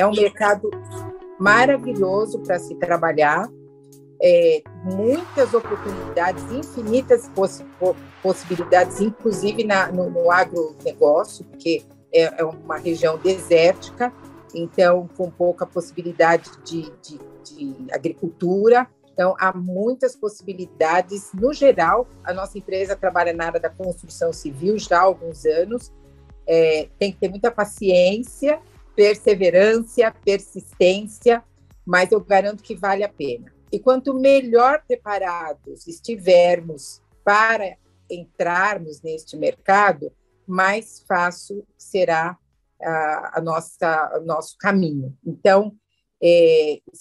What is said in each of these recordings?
É um mercado maravilhoso para se trabalhar, muitas oportunidades, infinitas possibilidades, inclusive no agronegócio, porque é uma região desértica, então com pouca possibilidade de agricultura. Então, há muitas possibilidades. No geral, a nossa empresa trabalha na área da construção civil já há alguns anos. Tem que ter muita paciência, perseverança, persistência, mas eu garanto que vale a pena. E quanto melhor preparados estivermos para entrarmos neste mercado, mais fácil será o nosso caminho. Então,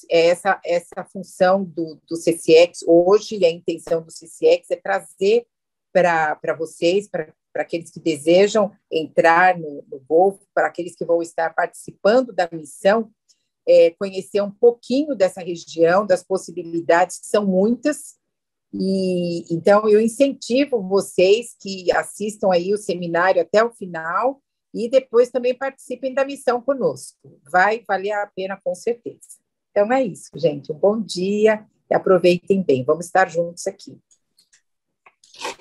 essa função do CCX hoje, a intenção do CCX é trazer para vocês, para aqueles que desejam entrar no Golfo, para aqueles que vão estar participando da missão, conhecer um pouquinho dessa região, das possibilidades, que são muitas. E então eu incentivo vocês que assistam aí o seminário até o final e depois também participem da missão conosco. Vai valer a pena, com certeza. Então é isso, gente. Um bom dia e aproveitem bem. Vamos estar juntos aqui.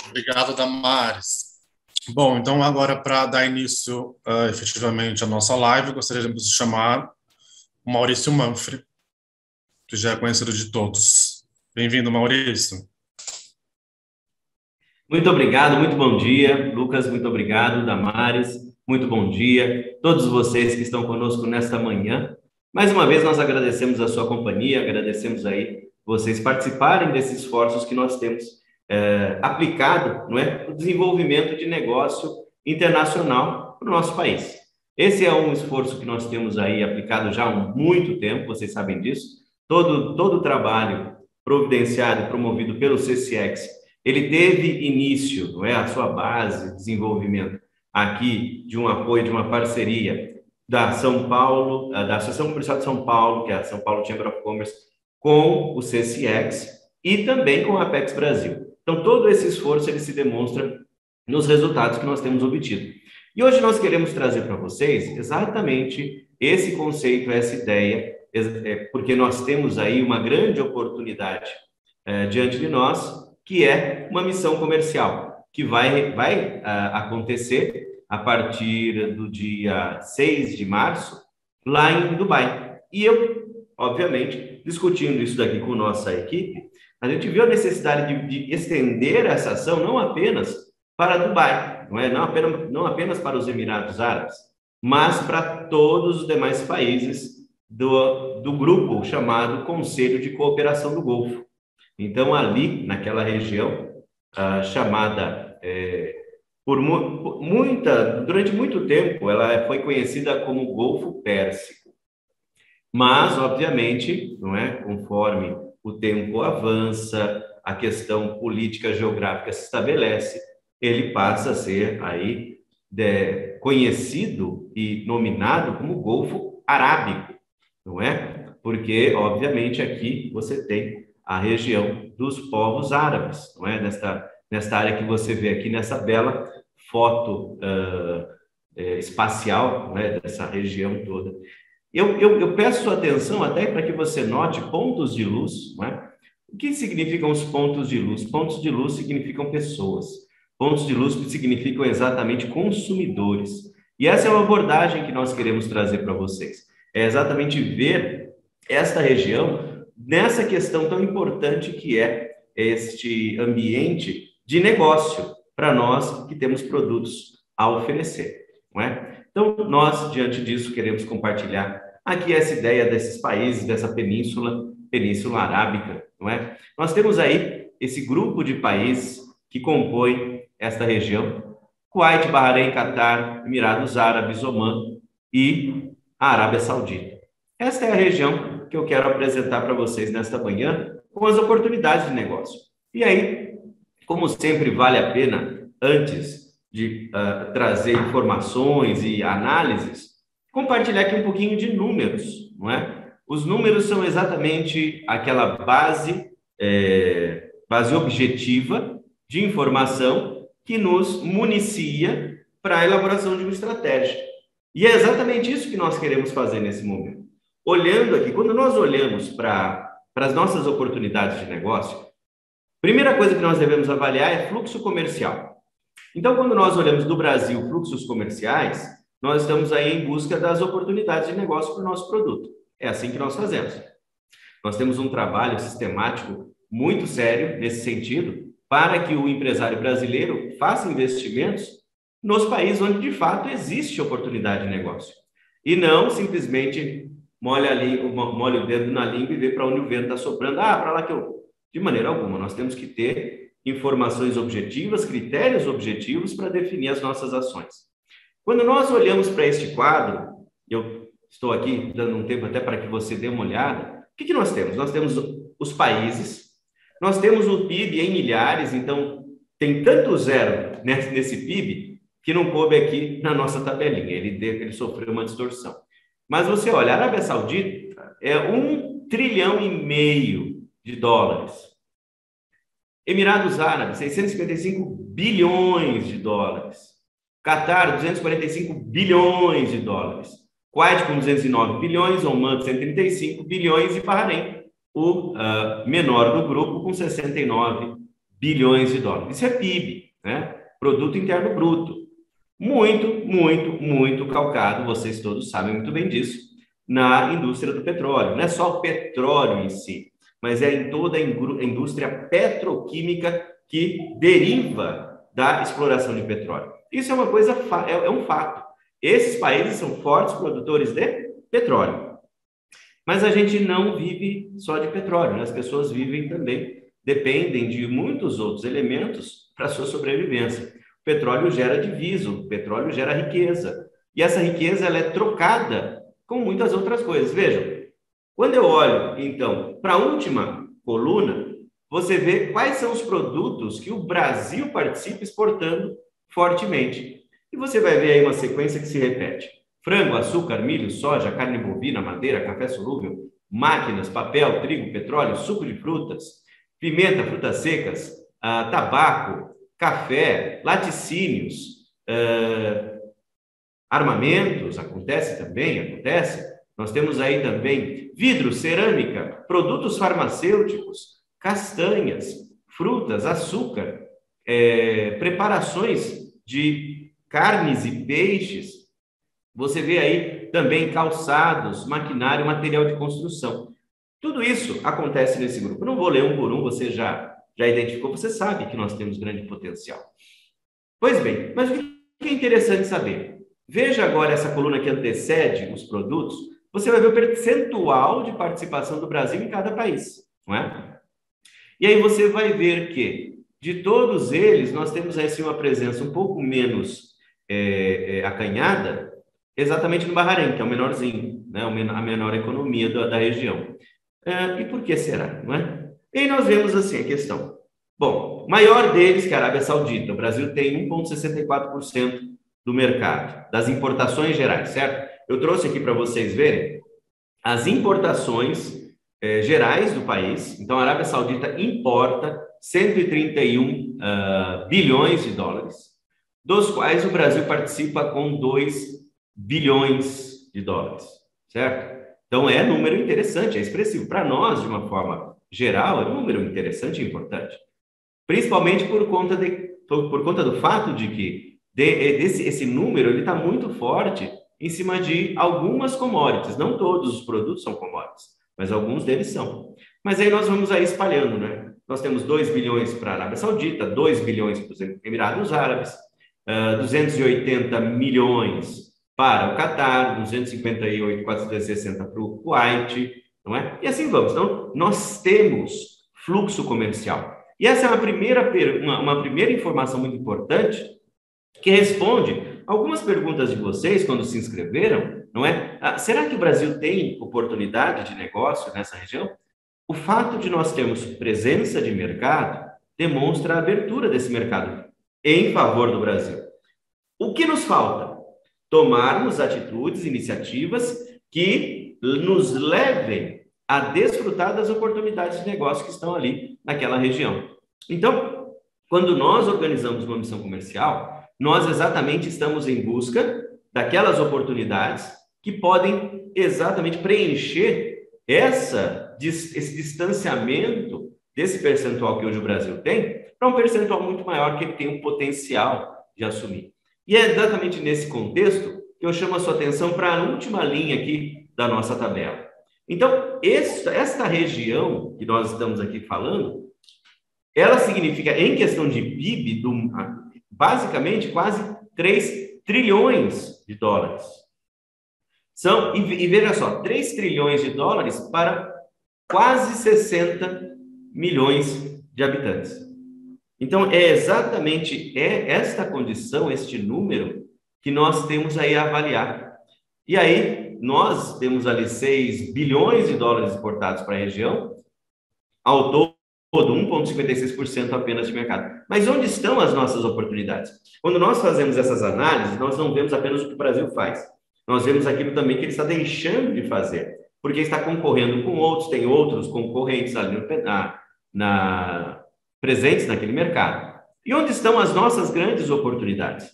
Obrigado, Damares. Bom, então agora para dar início efetivamente à nossa live, gostaríamos de chamar o Maurício Manfre, que já é conhecido de todos. Bem-vindo, Maurício. Muito obrigado, muito bom dia, Lucas, muito obrigado, Damares, muito bom dia, todos vocês que estão conosco nesta manhã. Mais uma vez, nós agradecemos a sua companhia, agradecemos aí vocês participarem desses esforços que nós temos aplicado, não é, no desenvolvimento de negócio internacional para o nosso país. Esse é um esforço que nós temos aí aplicado já há muito tempo, vocês sabem disso. Todo o trabalho providenciado, promovido pelo CCX, ele teve início, não é, a sua base de desenvolvimento aqui de um apoio, de uma parceria da São Paulo, da Associação Comercial de São Paulo, que é a São Paulo Chamber of Commerce, com o CCX e também com a Apex Brasil. Então, todo esse esforço ele se demonstra nos resultados que nós temos obtido. E hoje nós queremos trazer para vocês exatamente esse conceito, essa ideia, porque nós temos aí uma grande oportunidade diante de nós, que é uma missão comercial, que vai acontecer a partir do dia 6 de março, lá em Dubai. E eu, obviamente, discutindo isso daqui com nossa equipe, a gente viu a necessidade de estender essa ação não apenas para Dubai, não apenas para os Emirados Árabes, mas para todos os demais países do grupo chamado Conselho de Cooperação do Golfo. Então, ali, naquela região, chamada, durante muito tempo, ela foi conhecida como Golfo Pérsico. Mas, obviamente, não é, conforme o tempo avança, a questão política geográfica se estabelece, ele passa a ser aí conhecido e nominado como Golfo Arábico, não é? Porque, obviamente, aqui você tem a região dos povos árabes, não é? Nesta área que você vê aqui, nessa bela foto espacial, não é? Dessa região toda. Eu peço sua atenção até para que você note pontos de luz, não é? O que significam os pontos de luz? Pontos de luz significam pessoas. Pontos de luz significam exatamente consumidores. E essa é uma abordagem que nós queremos trazer para vocês. É exatamente ver esta região nessa questão tão importante que é este ambiente de negócio para nós que temos produtos a oferecer, não é? Então, nós, diante disso, queremos compartilhar aqui essa ideia desses países, dessa Península Arábica, não é? Nós temos aí esse grupo de países que compõem esta região: Kuwait, Bahrein, Catar, Emirados Árabes, Omã e a Arábia Saudita. Esta é a região que eu quero apresentar para vocês nesta manhã, com as oportunidades de negócio. E aí, como sempre, vale a pena, antes de trazer informações e análises, compartilhar aqui um pouquinho de números, não é? Os números são exatamente aquela base objetiva de informação que nos municia para a elaboração de uma estratégia. E é exatamente isso que nós queremos fazer nesse momento. olhando aqui, quando nós olhamos para as nossas oportunidades de negócio, primeira coisa que nós devemos avaliar é fluxo comercial. Então, quando nós olhamos do Brasil fluxos comerciais, nós estamos aí em busca das oportunidades de negócio para o nosso produto. É assim que nós fazemos. Nós temos um trabalho sistemático muito sério nesse sentido, para que o empresário brasileiro faça investimentos nos países onde, de fato, existe oportunidade de negócio. E não simplesmente molha o dedo na língua e vê para onde o vento está soprando. Para lá que eu vou. De maneira alguma, nós temos que ter informações objetivas, critérios objetivos para definir as nossas ações. Quando nós olhamos para este quadro, eu estou aqui dando um tempo até para que você dê uma olhada, o que nós temos? Nós temos os países, nós temos o PIB em milhares, então tem tanto zero nesse PIB que não coube aqui na nossa tabelinha, ele sofreu uma distorção. Mas você olha, a Arábia Saudita é 1,5 trilhão de dólares. Emirados Árabes, 655 bilhões de dólares. Catar, 245 bilhões de dólares. Kuwait com 209 bilhões, Oman 135 bilhões e Bahrein, o menor do grupo, com 69 bilhões de dólares. Isso é PIB, né? Produto Interno Bruto. Muito, muito, muito calcado, vocês todos sabem muito bem disso, na indústria do petróleo. Não é só o petróleo em si, mas é em toda a indústria petroquímica que deriva da exploração de petróleo. Isso é uma coisa, é um fato. Esses países são fortes produtores de petróleo. Mas a gente não vive só de petróleo, né? As pessoas vivem também, dependem de muitos outros elementos para a sua sobrevivência. O petróleo gera divisa, o petróleo gera riqueza. E essa riqueza ela é trocada com muitas outras coisas. Vejam, quando eu olho, então, para a última coluna, você vê quais são os produtos que o Brasil participa exportando fortemente. E você vai ver aí uma sequência que se repete. Frango, açúcar, milho, soja, carne bovina, madeira, café solúvel, máquinas, papel, trigo, petróleo, suco de frutas, pimenta, frutas secas, tabaco, café, laticínios, armamentos, acontece. Nós temos aí também vidro, cerâmica, produtos farmacêuticos, castanhas, frutas, açúcar, preparações de carnes e peixes. Você vê aí também calçados, maquinário, material de construção. Tudo isso acontece nesse grupo. Eu não vou ler um por um, você já identificou, você sabe que nós temos grande potencial. Pois bem, mas o que é interessante saber? Veja agora essa coluna que antecede os produtos, você vai ver o percentual de participação do Brasil em cada país, não é? E aí você vai ver que, de todos eles, nós temos assim uma presença um pouco menos acanhada, exatamente no Bahrein, que é o menorzinho, né? A menor economia da região. E por que será, não é? E aí nós vemos assim a questão. Bom, maior deles que a Arábia Saudita. O Brasil tem 1,64% do mercado, das importações gerais, certo? Eu trouxe aqui para vocês verem as importações gerais do país. Então, a Arábia Saudita importa 131 bilhões de dólares, dos quais o Brasil participa com 2 bilhões de dólares, certo? Então, é número interessante, é expressivo. Para nós, de uma forma geral, é um número interessante e importante. Principalmente por conta do fato de que esse número está muito forte em cima de algumas commodities. Não todos os produtos são commodities, mas alguns deles são. Mas aí nós vamos aí espalhando, né? Nós temos 2 bilhões para a Arábia Saudita, 2 bilhões para os Emirados Árabes, 280 milhões para o Catar, 258.460 para o Kuwait, não é? E assim vamos. Então, nós temos fluxo comercial. E essa é uma primeira informação muito importante que responde algumas perguntas de vocês quando se inscreveram, não é? Será que o Brasil tem oportunidade de negócio nessa região? O fato de nós termos presença de mercado demonstra a abertura desse mercado em favor do Brasil. O que nos falta? Tomarmos atitudes, iniciativas que nos levem a desfrutar das oportunidades de negócio que estão ali naquela região. Então, quando nós organizamos uma missão comercial, nós exatamente estamos em busca daquelas oportunidades que podem exatamente preencher esse distanciamento desse percentual que hoje o Brasil tem para um percentual muito maior que ele tem um potencial de assumir. E é exatamente nesse contexto que eu chamo a sua atenção para a última linha aqui da nossa tabela. Então, esta região que nós estamos aqui falando, ela significa, em questão de PIB, basicamente quase 3 trilhões de dólares. E veja só, 3 trilhões de dólares para quase 60 milhões de habitantes. Então, é exatamente esta condição, este número, que nós temos aí a avaliar. E aí, nós temos ali 6 bilhões de dólares exportados para a região, ao todo 1,56% apenas de mercado. Mas onde estão as nossas oportunidades? Quando nós fazemos essas análises, nós não vemos apenas o que o Brasil faz. Nós vemos aquilo também que ele está deixando de fazer, porque está concorrendo com outros, tem outros concorrentes ali presentes naquele mercado. E onde estão as nossas grandes oportunidades?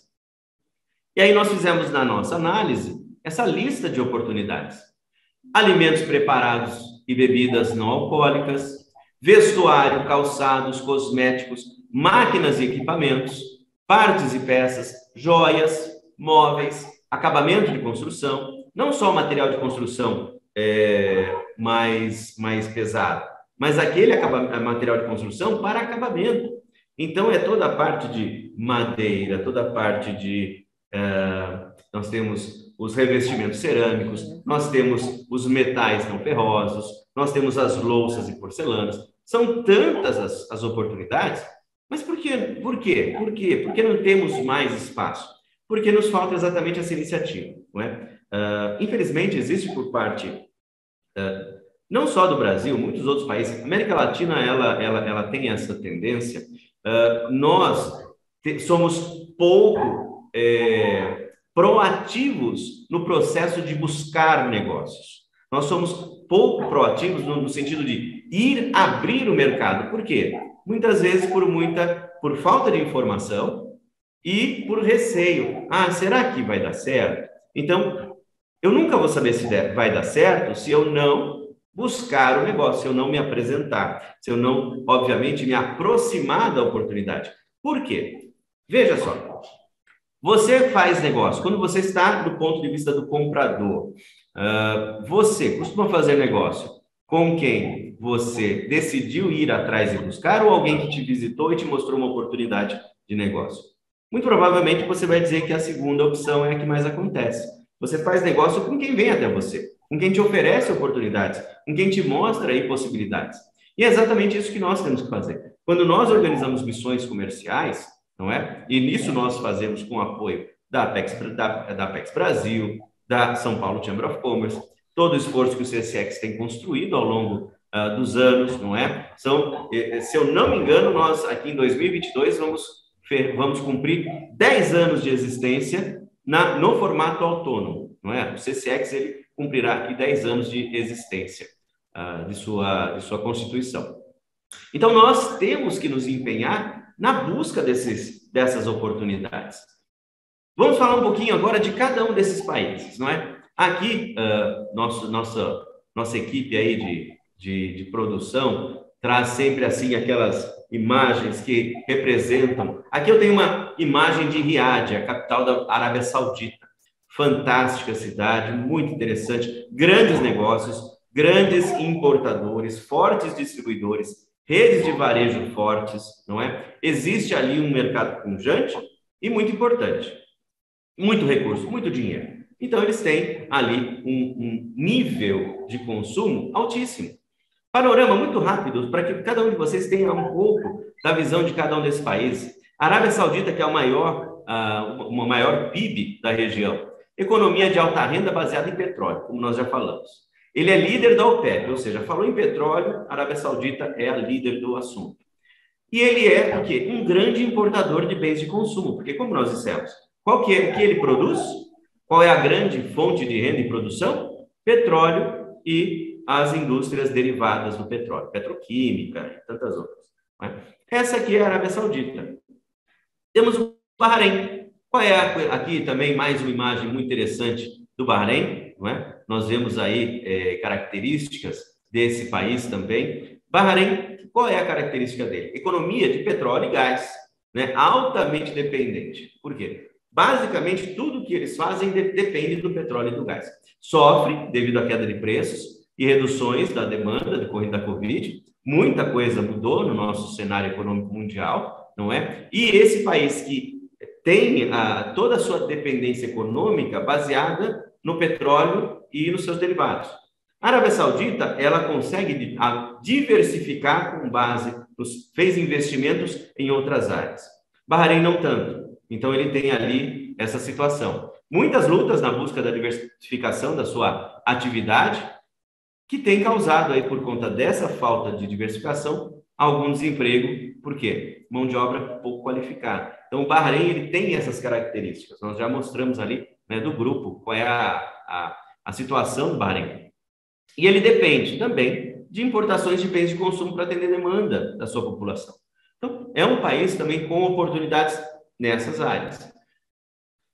E aí nós fizemos na nossa análise essa lista de oportunidades. Alimentos preparados e bebidas não alcoólicas, vestuário, calçados, cosméticos, máquinas e equipamentos, partes e peças, joias, móveis, acabamento de construção, não só material de construção mais pesado, mas aquele material de construção para acabamento. Então, é toda a parte de madeira, toda a parte de... nós temos os revestimentos cerâmicos, nós temos os metais não ferrosos, nós temos as louças e porcelanas. São tantas as oportunidades, mas por quê? Por quê? Por quê? Porque não temos mais espaço? Porque nos falta exatamente essa iniciativa, não é? Infelizmente, existe por parte, não só do Brasil, muitos outros países. A América Latina, ela tem essa tendência. Nós somos pouco proativos no processo de buscar negócios. Nós somos pouco proativos no sentido de ir abrir o mercado. Por quê? Muitas vezes por falta de informação e por receio. Será que vai dar certo? Então, eu nunca vou saber se vai dar certo se eu não buscar o negócio, se eu não me apresentar, se eu não, obviamente, me aproximar da oportunidade. Por quê? Veja só, você faz negócio, quando você está do ponto de vista do comprador, você costuma fazer negócio com quem você decidiu ir atrás e buscar ou alguém que te visitou e te mostrou uma oportunidade de negócio? Muito provavelmente você vai dizer que a segunda opção é a que mais acontece. Você faz negócio com quem vem até você, com quem te oferece oportunidades, com quem te mostra aí possibilidades. E é exatamente isso que nós temos que fazer. Quando nós organizamos missões comerciais, não é? E nisso nós fazemos com o apoio da Apex Brasil, da São Paulo Chamber of Commerce, todo o esforço que o CSX tem construído ao longo dos anos, não é? Se eu não me engano, nós aqui em 2022 vamos cumprir 10 anos de existência no formato autônomo, não é? O CSX ele cumprirá aqui 10 anos de existência de sua constituição. Então, nós temos que nos empenhar na busca dessas oportunidades. Vamos falar um pouquinho agora de cada um desses países, não é? Aqui, nossa equipe aí de produção traz sempre assim aquelas imagens que representam. Aqui eu tenho uma imagem de Riad, a capital da Arábia Saudita. Fantástica cidade, muito interessante, grandes negócios, grandes importadores, fortes distribuidores, redes de varejo fortes, não é? Existe ali um mercado pujante e muito importante. Muito recurso, muito dinheiro. Então, eles têm ali um nível de consumo altíssimo. Panorama muito rápido, para que cada um de vocês tenha um pouco da visão de cada um desses países. A Arábia Saudita, que é uma maior PIB da região. Economia de alta renda baseada em petróleo, como nós já falamos. Ele é líder da OPEP, ou seja, falou em petróleo, a Arábia Saudita é a líder do assunto. E ele é o quê? Um grande importador de bens de consumo, porque como nós dissemos, o que ele produz? Qual é a grande fonte de renda e produção? Petróleo e as indústrias derivadas do petróleo, petroquímica e tantas outras. Não é? Essa aqui é a Arábia Saudita. Temos o Bahrein. Qual é aqui também mais uma imagem muito interessante do Bahrein? não é? Nós vemos aí características desse país também. Bahrein, qual é a característica dele? Economia de petróleo e gás, né? Altamente dependente. Por quê? Basicamente, tudo que eles fazem depende do petróleo e do gás. Sofre devido à queda de preços e reduções da demanda decorrente da Covid. Muita coisa mudou no nosso cenário econômico mundial, não é? E esse país que tem toda a sua dependência econômica baseada no petróleo e nos seus derivados. A Arábia Saudita, ela consegue diversificar com base, fez investimentos em outras áreas. Bahrein não tanto. Então, ele tem ali essa situação. Muitas lutas na busca da diversificação da sua atividade, que tem causado aí, por conta dessa falta de diversificação, algum desemprego. Por quê? Mão de obra pouco qualificada. Então, o Bahrein, ele tem essas características. Nós já mostramos ali, né, do grupo qual é a situação do Bahrein. E ele depende também de importações de bens de consumo para atender a demanda da sua população. Então, é um país também com oportunidades nessas áreas.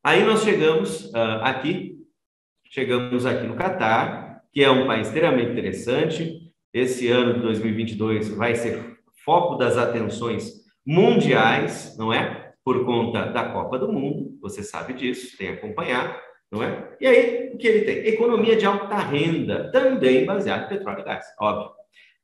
Aí nós chegamos aqui no Catar, que é um país extremamente interessante. Esse ano de 2022 vai ser foco das atenções mundiais, não é? Por conta da Copa do Mundo, você sabe disso, tem acompanhado, não é? E aí, o que ele tem? Economia de alta renda, também baseada em petróleo e gás, óbvio.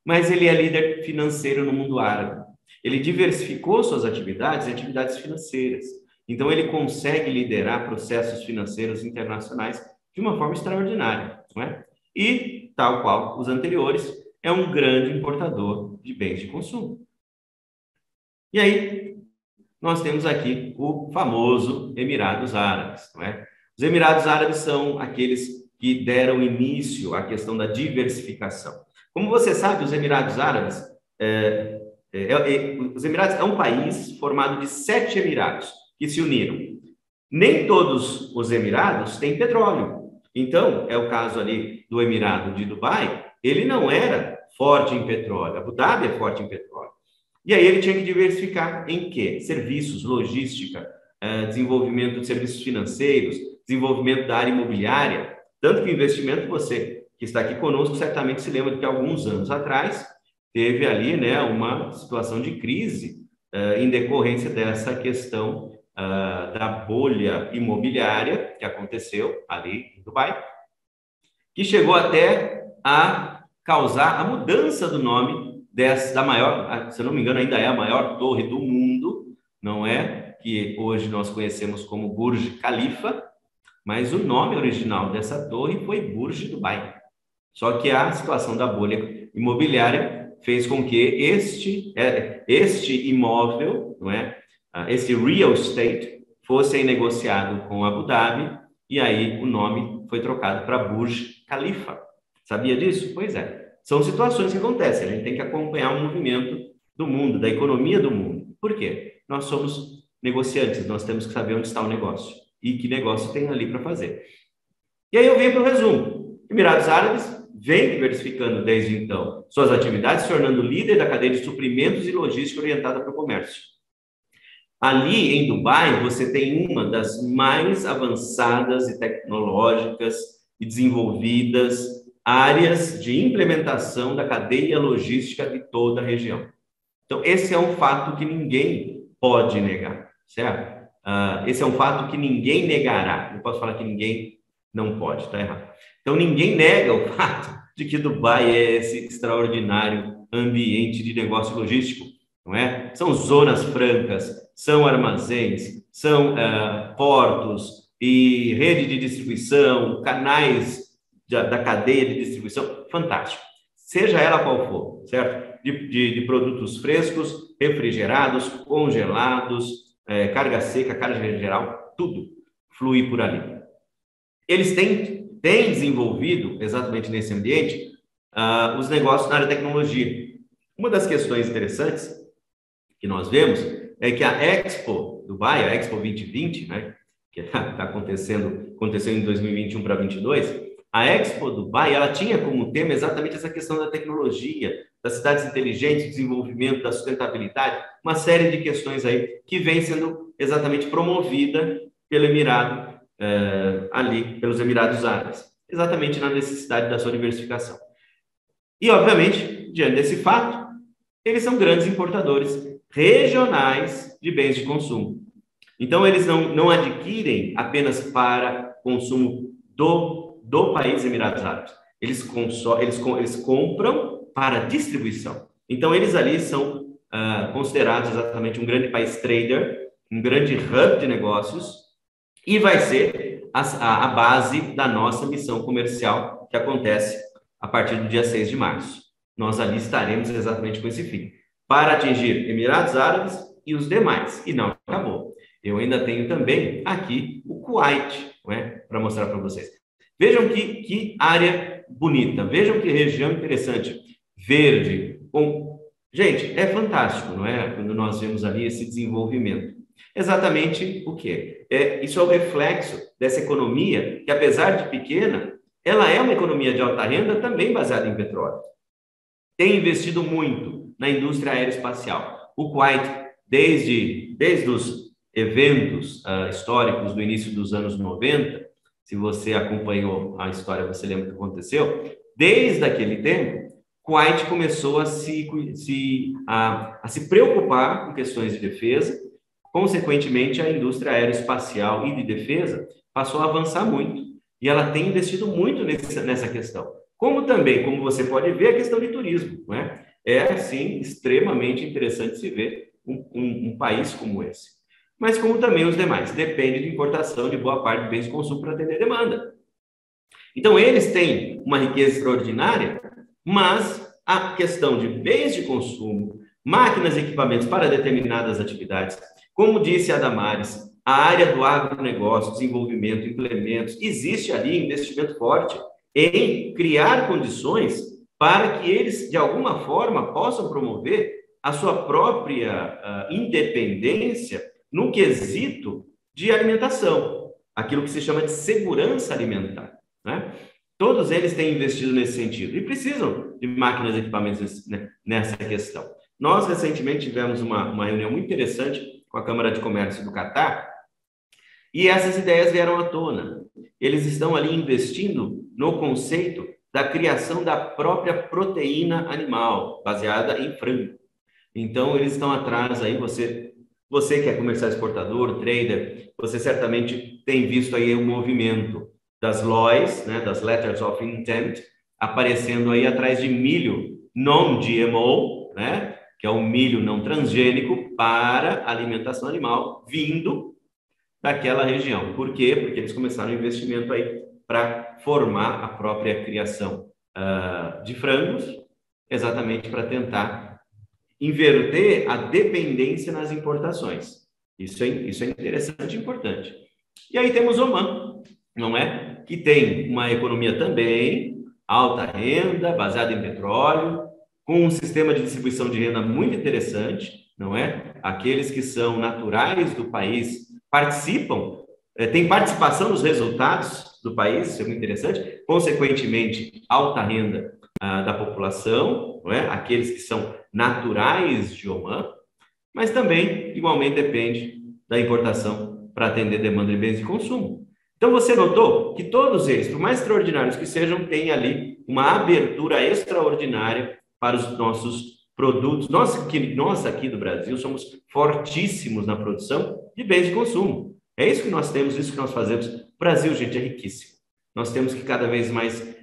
Mas ele é líder financeiro no mundo árabe. Ele diversificou suas atividades em atividades financeiras. Então, ele consegue liderar processos financeiros internacionais de uma forma extraordinária, não é? E, tal qual os anteriores, é um grande importador de bens de consumo. E aí, nós temos aqui o famoso Emirados Árabes, não é? Os Emirados Árabes são aqueles que deram início à questão da diversificação. Como você sabe, os Emirados Árabes, os Emirados é um país formado de 7 Emirados que se uniram. Nem todos os Emirados têm petróleo. Então, é o caso ali do Emirado de Dubai, ele não era forte em petróleo. Abu Dhabi é forte em petróleo. E aí ele tinha que diversificar em quê? Serviços, logística, desenvolvimento de serviços financeiros, desenvolvimento da área imobiliária. Tanto que o investimento, você que está aqui conosco, certamente se lembra de que alguns anos atrás teve ali, né, uma situação de crise em decorrência dessa questão da bolha imobiliária que aconteceu ali em Dubai, que chegou até a causar a mudança do nome da maior, se eu não me engano, ainda é a maior torre do mundo, não é? Que hoje nós conhecemos como Burj Khalifa, mas o nome original dessa torre foi Burj Dubai. Só que a situação da bolha imobiliária fez com que este imóvel, não é? Esse real estate, fosse negociado com Abu Dhabi, e aí o nome foi trocado para Burj Khalifa. Sabia disso? Pois é. São situações que acontecem. A gente tem que acompanhar o movimento do mundo, da economia do mundo. Por quê? Nós somos negociantes, nós temos que saber onde está o negócio e que negócio tem ali para fazer. E aí eu venho para o resumo. Emirados Árabes vem diversificando desde então suas atividades, se tornando líder da cadeia de suprimentos e logística orientada para o comércio. Ali em Dubai, você tem uma das mais avançadas e tecnológicas e desenvolvidas áreas de implementação da cadeia logística de toda a região. Então, esse é um fato que ninguém pode negar, certo? Esse é um fato que ninguém negará. Não posso falar que ninguém não pode, está errado. Então, ninguém nega o fato de que Dubai é esse extraordinário ambiente de negócio logístico, não é? São zonas francas, são armazéns, são portos e rede de distribuição, canais da cadeia de distribuição, fantástico. Seja ela qual for, certo? De produtos frescos, refrigerados, congelados, carga seca, carga geral, tudo flui por ali. Eles têm desenvolvido, exatamente nesse ambiente, os negócios na área de tecnologia. Uma das questões interessantes que nós vemos é que a Expo Dubai, a Expo 2020, né, que aconteceu em 2021 para 2022, a Expo Dubai, ela tinha como tema exatamente essa questão da tecnologia, das cidades inteligentes, desenvolvimento, da sustentabilidade, uma série de questões aí que vem sendo exatamente promovida pelo Emirado, ali, pelos Emirados Árabes. exatamente na necessidade da sua diversificação. E, obviamente, diante desse fato, eles são grandes importadores regionais de bens de consumo. Então, eles não adquirem apenas para consumo do país Emirados Árabes. Eles compram para distribuição. Então, eles ali são considerados exatamente um grande país trader, um grande hub de negócios, e vai ser a base da nossa missão comercial, que acontece a partir do dia 6 de março. Nós ali estaremos exatamente com esse fim, para atingir Emirados Árabes e os demais. E não acabou. Eu ainda tenho também aqui o Kuwait, não é? Para mostrar para vocês. Vejam que área bonita, vejam que região interessante. Verde, gente, é fantástico, não é? Quando nós vemos ali esse desenvolvimento. Exatamente o quê? Isso é o reflexo dessa economia, que apesar de pequena, ela é uma economia de alta renda também baseada em petróleo. Tem investido muito na indústria aeroespacial. O Kuwait, desde os eventos históricos do início dos anos 90, se você acompanhou a história, você lembra o que aconteceu? Desde aquele tempo, Kuwait começou a se preocupar com questões de defesa. Consequentemente, a indústria aeroespacial e de defesa passou a avançar muito. E ela tem investido muito nessa questão. Como também, como você pode ver, a questão de turismo, não é? É, sim, extremamente interessante se ver um país como esse. Mas como também os demais, depende de importação de boa parte de bens de consumo para atender demanda. Então, eles têm uma riqueza extraordinária, mas a questão de bens de consumo, máquinas e equipamentos para determinadas atividades, como disse a Damares, a área do agronegócio, desenvolvimento, implementos, existe ali investimento forte em criar condições para que eles, de alguma forma, possam promover a sua própria independência no quesito de alimentação, aquilo que se chama de segurança alimentar, né? Todos eles têm investido nesse sentido e precisam de máquinas e equipamentos nessa questão. Nós, recentemente, tivemos uma reunião muito interessante com a Câmara de Comércio do Catar e essas ideias vieram à tona. Eles estão ali investindo no conceito da criação da própria proteína animal, baseada em frango. Então, eles estão atrás aí, você que é comercial exportador, trader, você certamente tem visto aí o movimento das LOIs, né, das Letters of Intent, aparecendo aí atrás de milho non-GMO, né, que é o milho não transgênico para alimentação animal, vindo daquela região. Por quê? Porque eles começaram um investimento aí para formar a própria criação de frangos, exatamente para tentar inverter a dependência nas importações. Isso é interessante e importante. E aí temos Omã, não é? Que tem uma economia também, alta renda, baseada em petróleo, com um sistema de distribuição de renda muito interessante, não é? Aqueles que são naturais do país participam, têm participação nos resultados do país, isso é muito interessante, consequentemente, alta renda da população, não é? Aqueles que são naturais de Omã, mas também, igualmente, depende da importação para atender demanda de bens de consumo. Então, você notou que todos eles, por mais extraordinários que sejam, têm ali uma abertura extraordinária para os nossos produtos. Nós aqui do Brasil somos fortíssimos na produção de bens de consumo. É isso que nós temos, isso que nós fazemos. O Brasil, gente, é riquíssimo. Nós temos que cada vez mais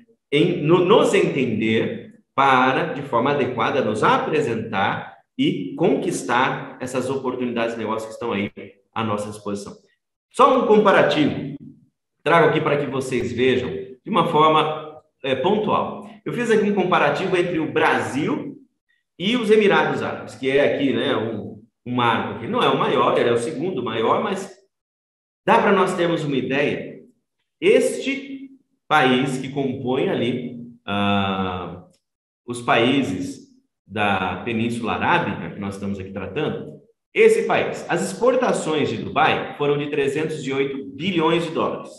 nos entender para, de forma adequada, nos apresentar e conquistar essas oportunidades de negócio que estão aí à nossa disposição. Só um comparativo. Trago aqui para que vocês vejam de uma forma pontual. Eu fiz aqui um comparativo entre o Brasil e os Emirados Árabes, que é aqui, né, um marco que não é o maior, ele é o segundo maior, mas dá para nós termos uma ideia. Este país que compõe ali os países da Península Arábica, que nós estamos aqui tratando, esse país, as exportações de Dubai foram de 308 bilhões de dólares.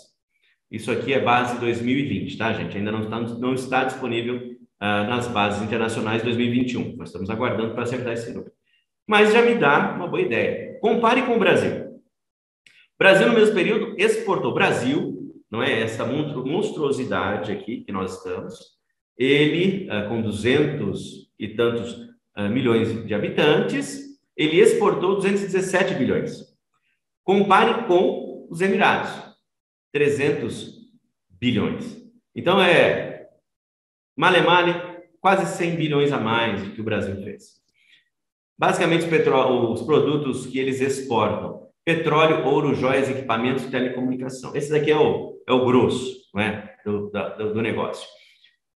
Isso aqui é base 2020, tá, gente? Ainda não está disponível nas bases internacionais 2021. Nós estamos aguardando para acertar esse número. Mas já me dá uma boa ideia. Compare com o Brasil. O Brasil, no mesmo período, exportou. Brasil, não é? Essa monstruosidade aqui que nós estamos, ele, com 200 e tantos milhões de habitantes, ele exportou 217 bilhões. Compare com os Emirados, 300 bilhões. Então, male, quase 100 bilhões a mais do que o Brasil fez. Basicamente, os produtos que eles exportam: petróleo, ouro, joias, equipamentos e telecomunicação. Esse daqui é o grosso, não é? do negócio.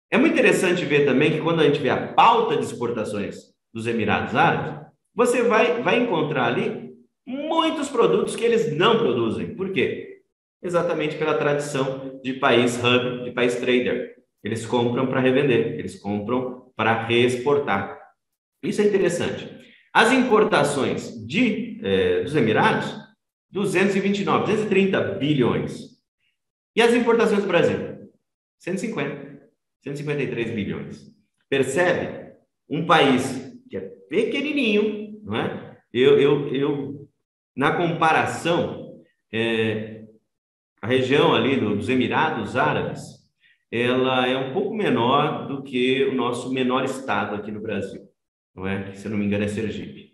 É muito interessante ver também que quando a gente vê a pauta de exportações dos Emirados Árabes, você vai encontrar ali muitos produtos que eles não produzem. Por quê? Exatamente pela tradição de país hub, de país trader. Eles compram para revender, eles compram para reexportar. Isso é interessante. As importações dos Emirados, 230 bilhões. E as importações do Brasil? 153 bilhões. Percebe? Um país que é pequenininho, não é? Na comparação, a região ali dos Emirados Árabes, ela é um pouco menor do que o nosso menor estado aqui no Brasil, não é? Que, se eu não me engano, é Sergipe.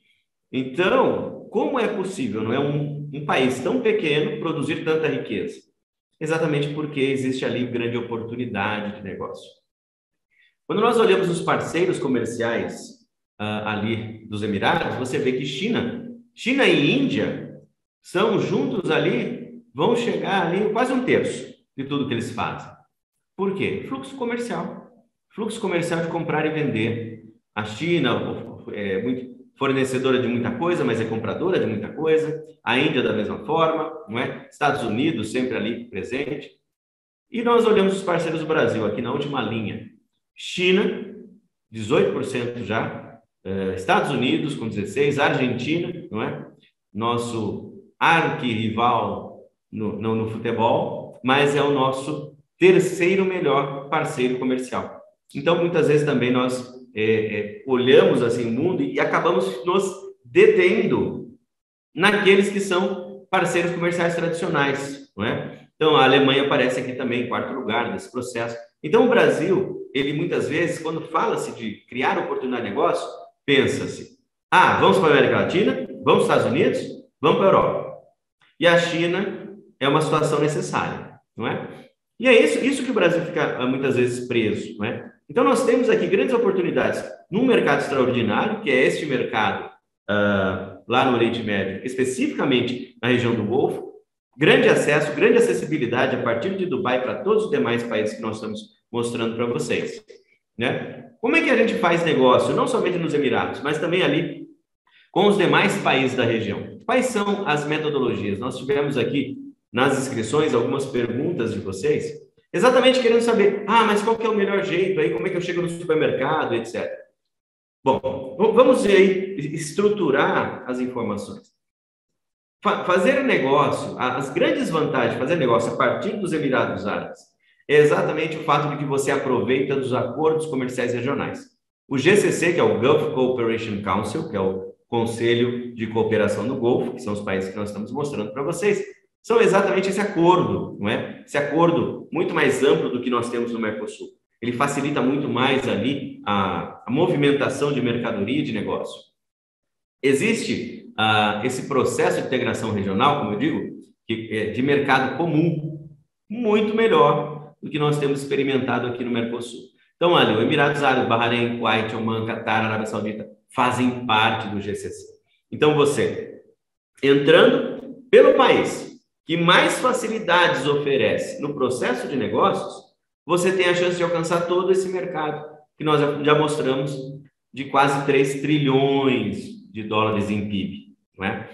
Então, como é possível, não é, um país tão pequeno produzir tanta riqueza? Exatamente porque existe ali grande oportunidade de negócio. Quando nós olhamos os parceiros comerciais ali dos Emirados, você vê que China e Índia são juntos ali, vão chegar ali quase 1/3 de tudo que eles fazem. Por quê? Fluxo comercial de comprar e vender. A China é muito fornecedora de muita coisa, mas é compradora de muita coisa. A Índia da mesma forma, não é? Estados Unidos sempre ali presente. E nós olhamos os parceiros do Brasil aqui na última linha. China, 18% já. Estados Unidos com 16%. Argentina, não é? Nosso arquirrival no futebol, mas é o nosso terceiro melhor parceiro comercial. Então, muitas vezes também nós olhamos assim o mundo e acabamos nos detendo naqueles que são parceiros comerciais tradicionais, não é? Então, a Alemanha aparece aqui também em 4º lugar desse processo. Então, o Brasil, ele muitas vezes, quando fala-se de criar oportunidade de negócio, pensa-se: vamos para a América Latina, vamos para os Estados Unidos, vamos para a Europa. E a China é uma situação necessária, não é? E é isso que o Brasil fica muitas vezes preso, não é? Então, nós temos aqui grandes oportunidades num mercado extraordinário, que é este mercado lá no Oriente Médio, especificamente na região do Golfo, grande acesso, grande acessibilidade a partir de Dubai para todos os demais países que nós estamos mostrando para vocês, né? Como é que a gente faz negócio, não somente nos Emirados, mas também ali com os demais países da região? Quais são as metodologias? Nós tivemos aqui nas inscrições algumas perguntas de vocês, exatamente querendo saber: mas qual que é o melhor jeito aí? Como é que eu chego no supermercado, etc. Bom, vamos aí estruturar as informações. Fazer negócio, as grandes vantagens de fazer negócio a partir dos Emirados Árabes é exatamente o fato de que você aproveita dos acordos comerciais regionais. O GCC, que é o Gulf Cooperation Council, que é o Conselho de Cooperação do Golfo, que são os países que nós estamos mostrando para vocês, são exatamente esse acordo, não é? Esse acordo muito mais amplo do que nós temos no Mercosul. Ele facilita muito mais ali a movimentação de mercadoria e de negócio. Existe esse processo de integração regional, como eu digo, de mercado comum, muito melhor do que nós temos experimentado aqui no Mercosul. Então, ali, o Emirados Árabes, Bahrein, Kuwait, Oman, Catar, Arábia Saudita fazem parte do GCC. Então, você, entrando pelo país que mais facilidades oferece no processo de negócios, você tem a chance de alcançar todo esse mercado que nós já mostramos, de quase 3 trilhões de dólares em PIB, não é?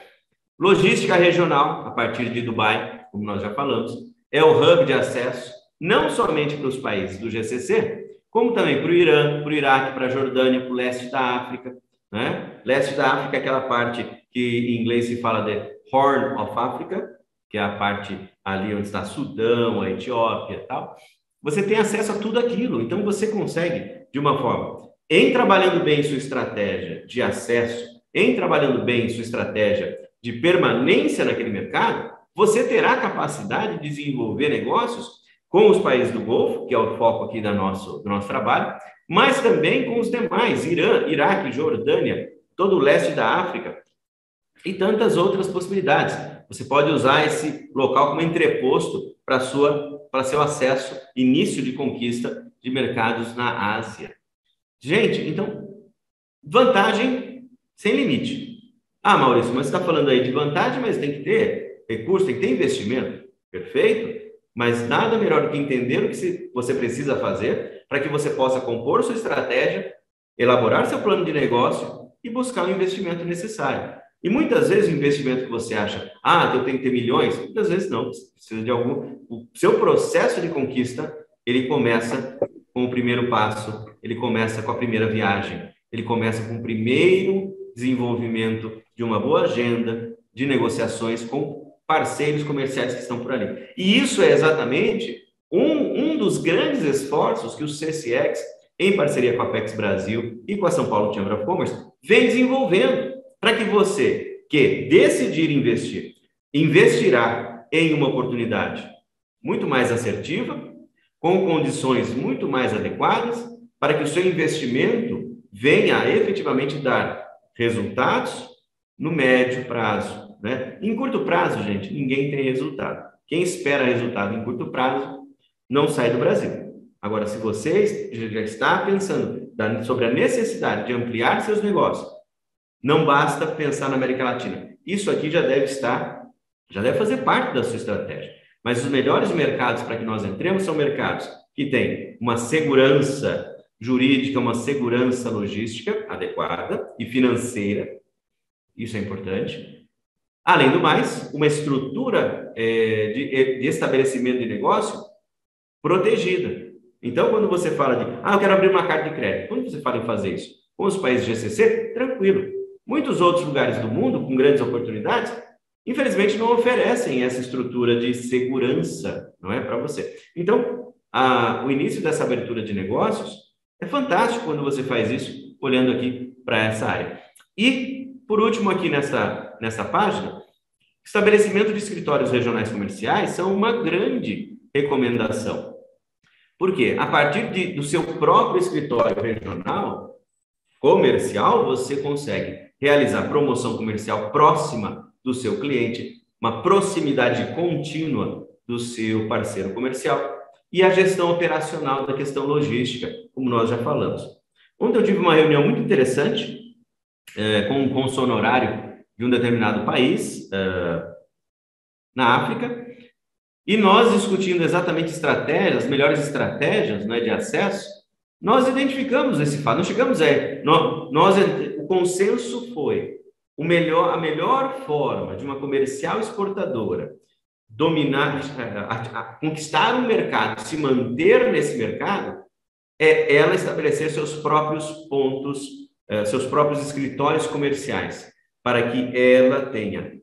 Logística regional, a partir de Dubai, como nós já falamos, é o hub de acesso, não somente para os países do GCC, como também para o Irã, para o Iraque, para a Jordânia, para o leste da África, né? Leste da África é aquela parte que em inglês se fala de Horn of Africa, que é a parte ali onde está Sudão, a Etiópia e tal. Você tem acesso a tudo aquilo, então você consegue, de uma forma, em trabalhando bem sua estratégia de acesso, em trabalhando bem sua estratégia de permanência naquele mercado, você terá capacidade de desenvolver negócios com os países do Golfo, que é o foco aqui do nosso trabalho, mas também com os demais, Irã, Iraque, Jordânia, todo o leste da África e tantas outras possibilidades. Você pode usar esse local como entreposto para seu acesso, início de conquista de mercados na Ásia. Gente, então, vantagem sem limite. Ah, Maurício, mas você está falando aí de vantagem, mas tem que ter recurso, tem que ter investimento. Perfeito? Mas nada melhor do que entender o que você precisa fazer para que você possa compor sua estratégia, elaborar seu plano de negócio e buscar o investimento necessário. E muitas vezes o investimento que você acha, eu tenho que ter milhões, muitas vezes não, precisa de algum. O seu processo de conquista, ele começa com o primeiro passo, ele começa com a primeira viagem, ele começa com o primeiro desenvolvimento de uma boa agenda de negociações com parceiros comerciais que estão por ali. E isso é exatamente um dos grandes esforços que o CCX, em parceria com a Apex Brasil e com a São Paulo Chamber of Commerce, vem desenvolvendo para que você, que decidir investir, investirá em uma oportunidade muito mais assertiva, com condições muito mais adequadas, para que o seu investimento venha a efetivamente dar resultados no médio prazo, né? Em curto prazo, gente, ninguém tem resultado. Quem espera resultado em curto prazo não sai do Brasil. Agora, se você já está pensando sobre a necessidade de ampliar seus negócios, não basta pensar na América Latina. Isso aqui já deve fazer parte da sua estratégia. Mas os melhores mercados para que nós entremos são mercados que têm uma segurança jurídica, uma segurança logística adequada e financeira. Isso é importante. Além do mais, uma estrutura de estabelecimento de negócio protegida. Então, quando você fala de, eu quero abrir uma carta de crédito, quando você fala em fazer isso com os países GCC, tranquilo. Muitos outros lugares do mundo, com grandes oportunidades, infelizmente não oferecem essa estrutura de segurança, não é, para você. Então, o início dessa abertura de negócios é fantástico quando você faz isso, olhando aqui para essa área. E, por último, aqui nessa página, estabelecimento de escritórios regionais comerciais são uma grande recomendação. Por quê? A partir do seu próprio escritório regional comercial, você consegue realizar promoção comercial próxima do seu cliente, uma proximidade contínua do seu parceiro comercial e a gestão operacional da questão logística, como nós já falamos. Ontem eu tive uma reunião muito interessante com um cônsul honorário de um determinado país na África, e nós discutindo exatamente estratégias, melhores estratégias, né, de acesso, nós identificamos esse fato, não chegamos o consenso foi a melhor forma de uma comercial exportadora conquistar um mercado, se manter nesse mercado, é ela estabelecer seus próprios pontos, seus próprios escritórios comerciais, para que ela tenha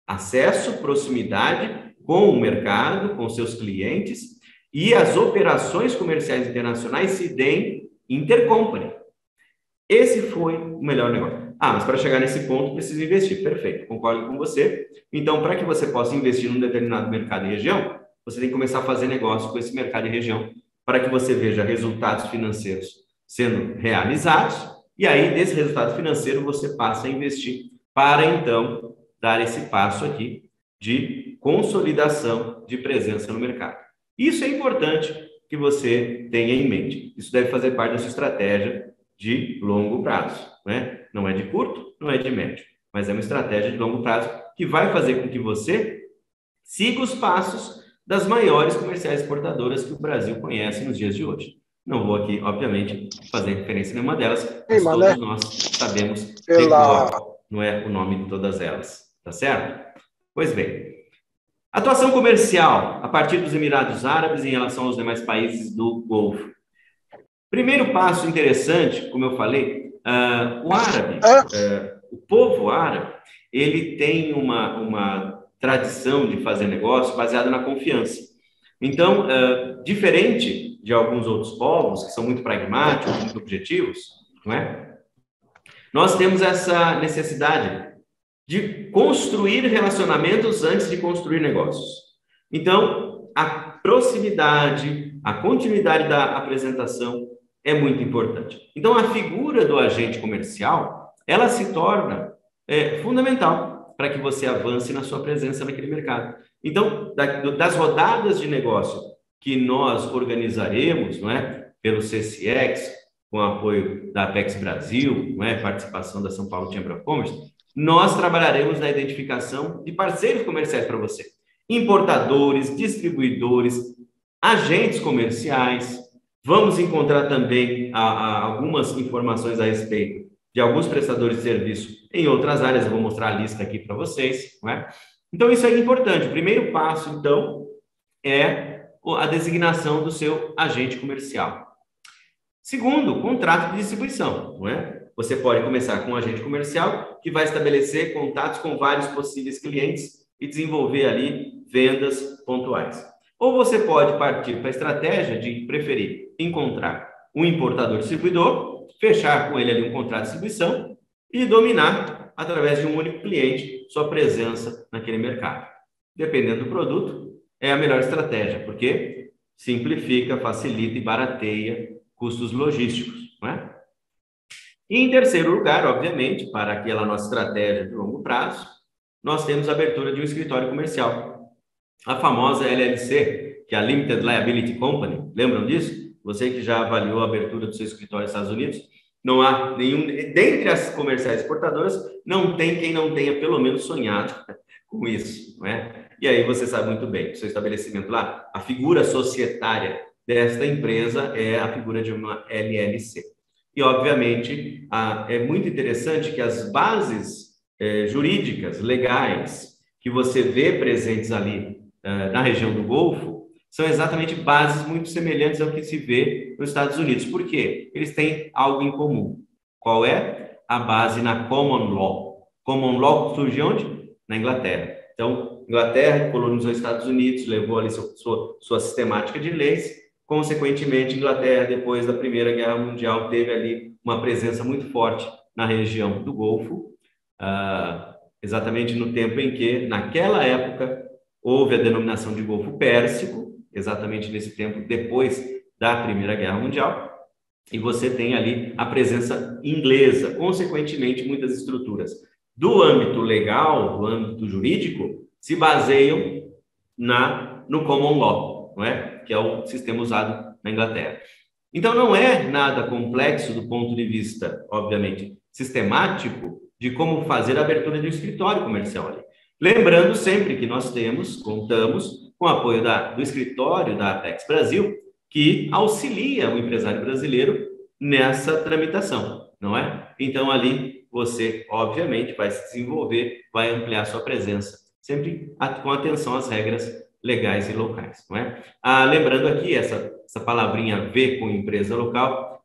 acesso, proximidade com o mercado, com seus clientes, e as operações comerciais internacionais se deem intercompany. Esse foi o melhor negócio. Mas para chegar nesse ponto, precisa investir. Perfeito, concordo com você. Então, para que você possa investir num determinado mercado e região, você tem que começar a fazer negócio com esse mercado e região, para que você veja resultados financeiros sendo realizados, e aí, desse resultado financeiro, você passa a investir para, então, dar esse passo aqui de consolidação de presença no mercado. Isso é importante que você tenha em mente. Isso deve fazer parte da sua estratégia de longo prazo, né? Não é de curto, não é de médio, mas é uma estratégia de longo prazo que vai fazer com que você siga os passos das maiores comerciais exportadoras que o Brasil conhece nos dias de hoje. Não vou aqui, obviamente, fazer referência a nenhuma delas, mas todos nós sabemos de qual não é o nome de todas elas, tá certo? Pois bem, atuação comercial a partir dos Emirados Árabes em relação aos demais países do Golfo. Primeiro passo interessante, como eu falei, o povo árabe, ele tem uma tradição de fazer negócio baseada na confiança. Então, diferente de alguns outros povos que são muito pragmáticos, muito objetivos, não é? Nós temos essa necessidade de construir relacionamentos antes de construir negócios. Então, a proximidade, a continuidade da apresentação é muito importante. Então, a figura do agente comercial, ela se torna fundamental para que você avance na sua presença naquele mercado. Então, das rodadas de negócio que nós organizaremos, não é, pelo CCX, com apoio da Apex Brasil, não é, participação da São Paulo Chamber of Commerce, nós trabalharemos na identificação de parceiros comerciais para você. Importadores, distribuidores, agentes comerciais. Vamos encontrar também algumas informações a respeito de alguns prestadores de serviço em outras áreas. Eu vou mostrar a lista aqui para vocês, não é? Então, isso é importante. O primeiro passo, então, é a designação do seu agente comercial. Segundo, contrato de distribuição, não é? Você pode começar com um agente comercial que vai estabelecer contatos com vários possíveis clientes e desenvolver ali vendas pontuais. Ou você pode partir para a estratégia de preferir encontrar um importador distribuidor, fechar com ele ali um contrato de distribuição e dominar, através de um único cliente, sua presença naquele mercado. Dependendo do produto, é a melhor estratégia, porque simplifica, facilita e barateia custos logísticos, não é? E em terceiro lugar, obviamente, para aquela nossa estratégia de longo prazo, nós temos a abertura de um escritório comercial. A famosa LLC, que é a Limited Liability Company, lembram disso? Você que já avaliou a abertura do seu escritório nos Estados Unidos, não há nenhum, dentre as comerciais exportadoras, não tem quem não tenha pelo menos sonhado com isso, não é? E aí você sabe muito bem, o seu estabelecimento lá, a figura societária desta empresa é a figura de uma LLC. E, obviamente, é muito interessante que as bases jurídicas, legais, que você vê presentes ali na região do Golfo, são exatamente bases muito semelhantes ao que se vê nos Estados Unidos. Por quê? Eles têm algo em comum. Qual é? A base na Common Law. Common Law surge onde? Na Inglaterra. Então, Inglaterra colonizou os Estados Unidos, levou ali sua sistemática de leis. Consequentemente, Inglaterra, depois da Primeira Guerra Mundial, teve ali uma presença muito forte na região do Golfo, exatamente no tempo em que, naquela época, houve a denominação de Golfo Pérsico, exatamente nesse tempo, depois da Primeira Guerra Mundial, e você tem ali a presença inglesa. Consequentemente, muitas estruturas do âmbito legal, do âmbito jurídico, se baseiam no Common Law, não é? Que é o sistema usado na Inglaterra. Então, não é nada complexo do ponto de vista, obviamente, sistemático, de como fazer a abertura de um escritório comercial ali. Lembrando sempre que nós contamos com o apoio do escritório da Apex Brasil, que auxilia o empresário brasileiro nessa tramitação, não é? Então, ali você, obviamente, vai se desenvolver, vai ampliar sua presença, sempre com atenção às regras legais e locais, não é? Lembrando aqui, essa palavrinha V com empresa local,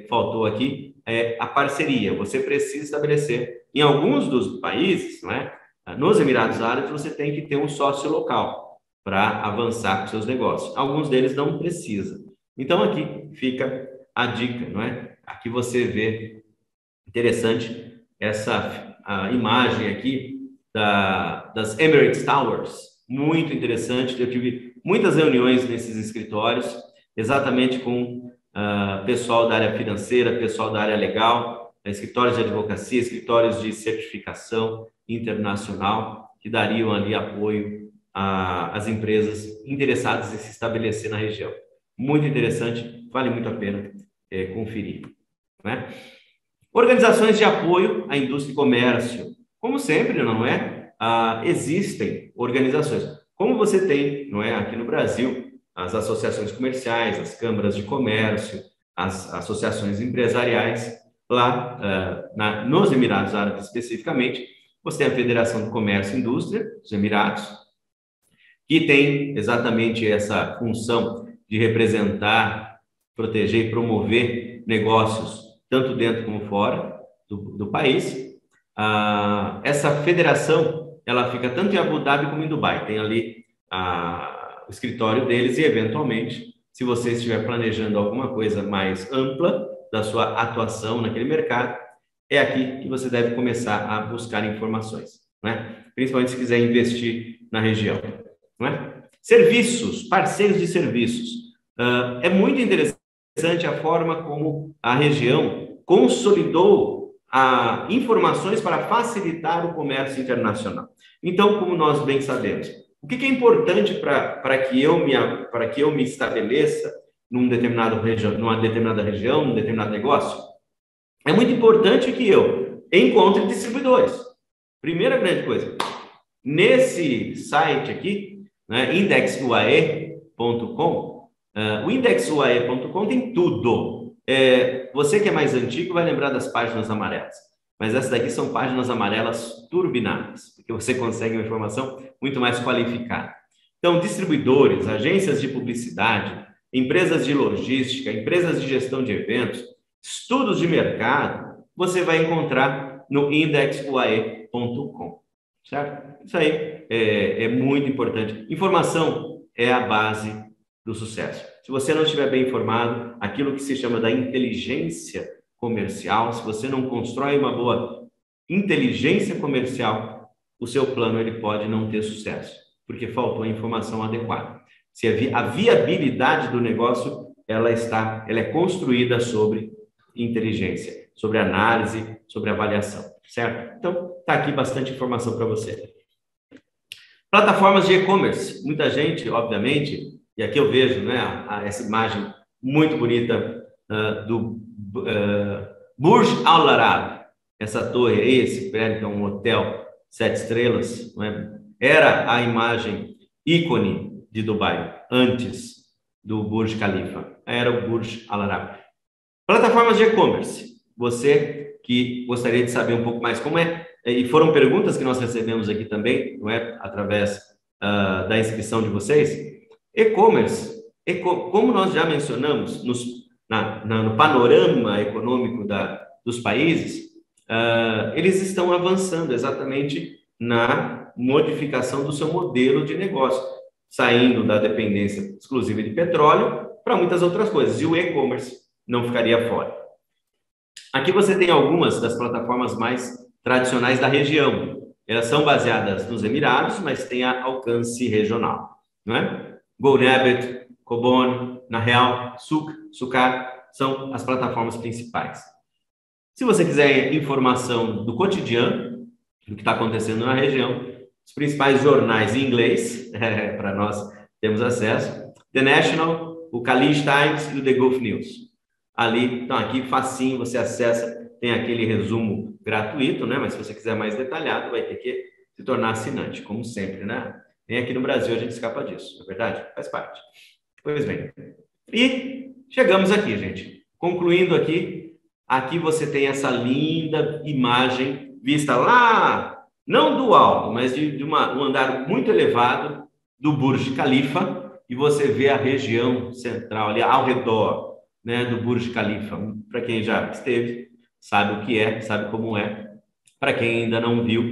faltou aqui, a parceria. Você precisa estabelecer, em alguns dos países, não é? Nos Emirados Árabes, você tem que ter um sócio local para avançar com seus negócios. Alguns deles não precisa. Então, aqui fica a dica, não é? Aqui você vê, interessante, a imagem aqui das Emirates Towers, muito interessante. Eu tive muitas reuniões nesses escritórios, exatamente com pessoal da área financeira, pessoal da área legal, escritórios de advocacia, escritórios de certificação internacional, que dariam ali apoio às empresas interessadas em se estabelecer na região. Muito interessante, vale muito a pena conferir, né? Organizações de apoio à indústria e comércio. Como sempre, não é? Existem organizações. Como você tem, não é, aqui no Brasil, as associações comerciais, as câmaras de comércio, as associações empresariais, lá nos Emirados Árabes especificamente, você tem a Federação do Comércio e Indústria dos Emirados, que tem exatamente essa função de representar, proteger e promover negócios, tanto dentro como fora do país. Essa federação, ela fica tanto em Abu Dhabi como em Dubai. Tem ali o escritório deles e, eventualmente, se você estiver planejando alguma coisa mais ampla da sua atuação naquele mercado, é aqui que você deve começar a buscar informações, né? Principalmente se quiser investir na região, não é? Serviços, parceiros de serviços. É muito interessante a forma como a região consolidou informações para facilitar o comércio internacional. Então, como nós bem sabemos, o que é importante para que eu me estabeleça numa determinada região, num determinado negócio? É muito importante que eu encontre distribuidores. Primeira grande coisa. Nesse site aqui, né, indexuae.com, o indexuae.com tem tudo. Você que é mais antigo vai lembrar das páginas amarelas, mas essas daqui são páginas amarelas turbinadas, porque você consegue uma informação muito mais qualificada. Então, distribuidores, agências de publicidade, empresas de logística, empresas de gestão de eventos, estudos de mercado, você vai encontrar no indexuae.com, certo? Isso aí é muito importante. Informação é a base do sucesso. Se você não estiver bem informado, aquilo que se chama da inteligência comercial, se você não constrói uma boa inteligência comercial, o seu plano ele pode não ter sucesso, porque faltou a informação adequada. Se a viabilidade do negócio, ela é construída sobre inteligência, sobre análise, sobre avaliação, certo? Então, está aqui bastante informação para você. Plataformas de e-commerce. Muita gente, obviamente, e aqui eu vejo, né, essa imagem muito bonita do Burj Al Arab, essa torre aí, esse prédio que é um hotel 7 estrelas, né? Era a imagem ícone de Dubai, antes do Burj Khalifa, era o Burj Al Arab. Plataformas de e-commerce, você que gostaria de saber um pouco mais como é, e foram perguntas que nós recebemos aqui também, não é? Através da inscrição de vocês. E-commerce, como nós já mencionamos no panorama econômico dos países, eles estão avançando exatamente na modificação do seu modelo de negócio, saindo da dependência exclusiva de petróleo para muitas outras coisas, e o e-commerce não ficaria fora. Aqui você tem algumas das plataformas mais tradicionais da região. Elas são baseadas nos Emirados, mas têm alcance regional, não é? GoRabbit, Kobon, Nareal, Sucar são as plataformas principais. Se você quiser informação do cotidiano, do que está acontecendo na região, os principais jornais em inglês, para nós termos acesso, The National, o Khaleej Times e o The Gulf News. Ali, então aqui facinho, você acessa, tem aquele resumo gratuito, né? Mas se você quiser mais detalhado, vai ter que se tornar assinante, como sempre, né? Nem aqui no Brasil a gente escapa disso, não é verdade? Faz parte. Pois bem. E chegamos aqui, gente. Concluindo aqui você tem essa linda imagem vista lá, não do alto, mas de um andar muito elevado do Burj Khalifa, e você vê a região central ali ao redor, né, do Burj Khalifa. Para quem já esteve, sabe o que é, sabe como é. Para quem ainda não viu,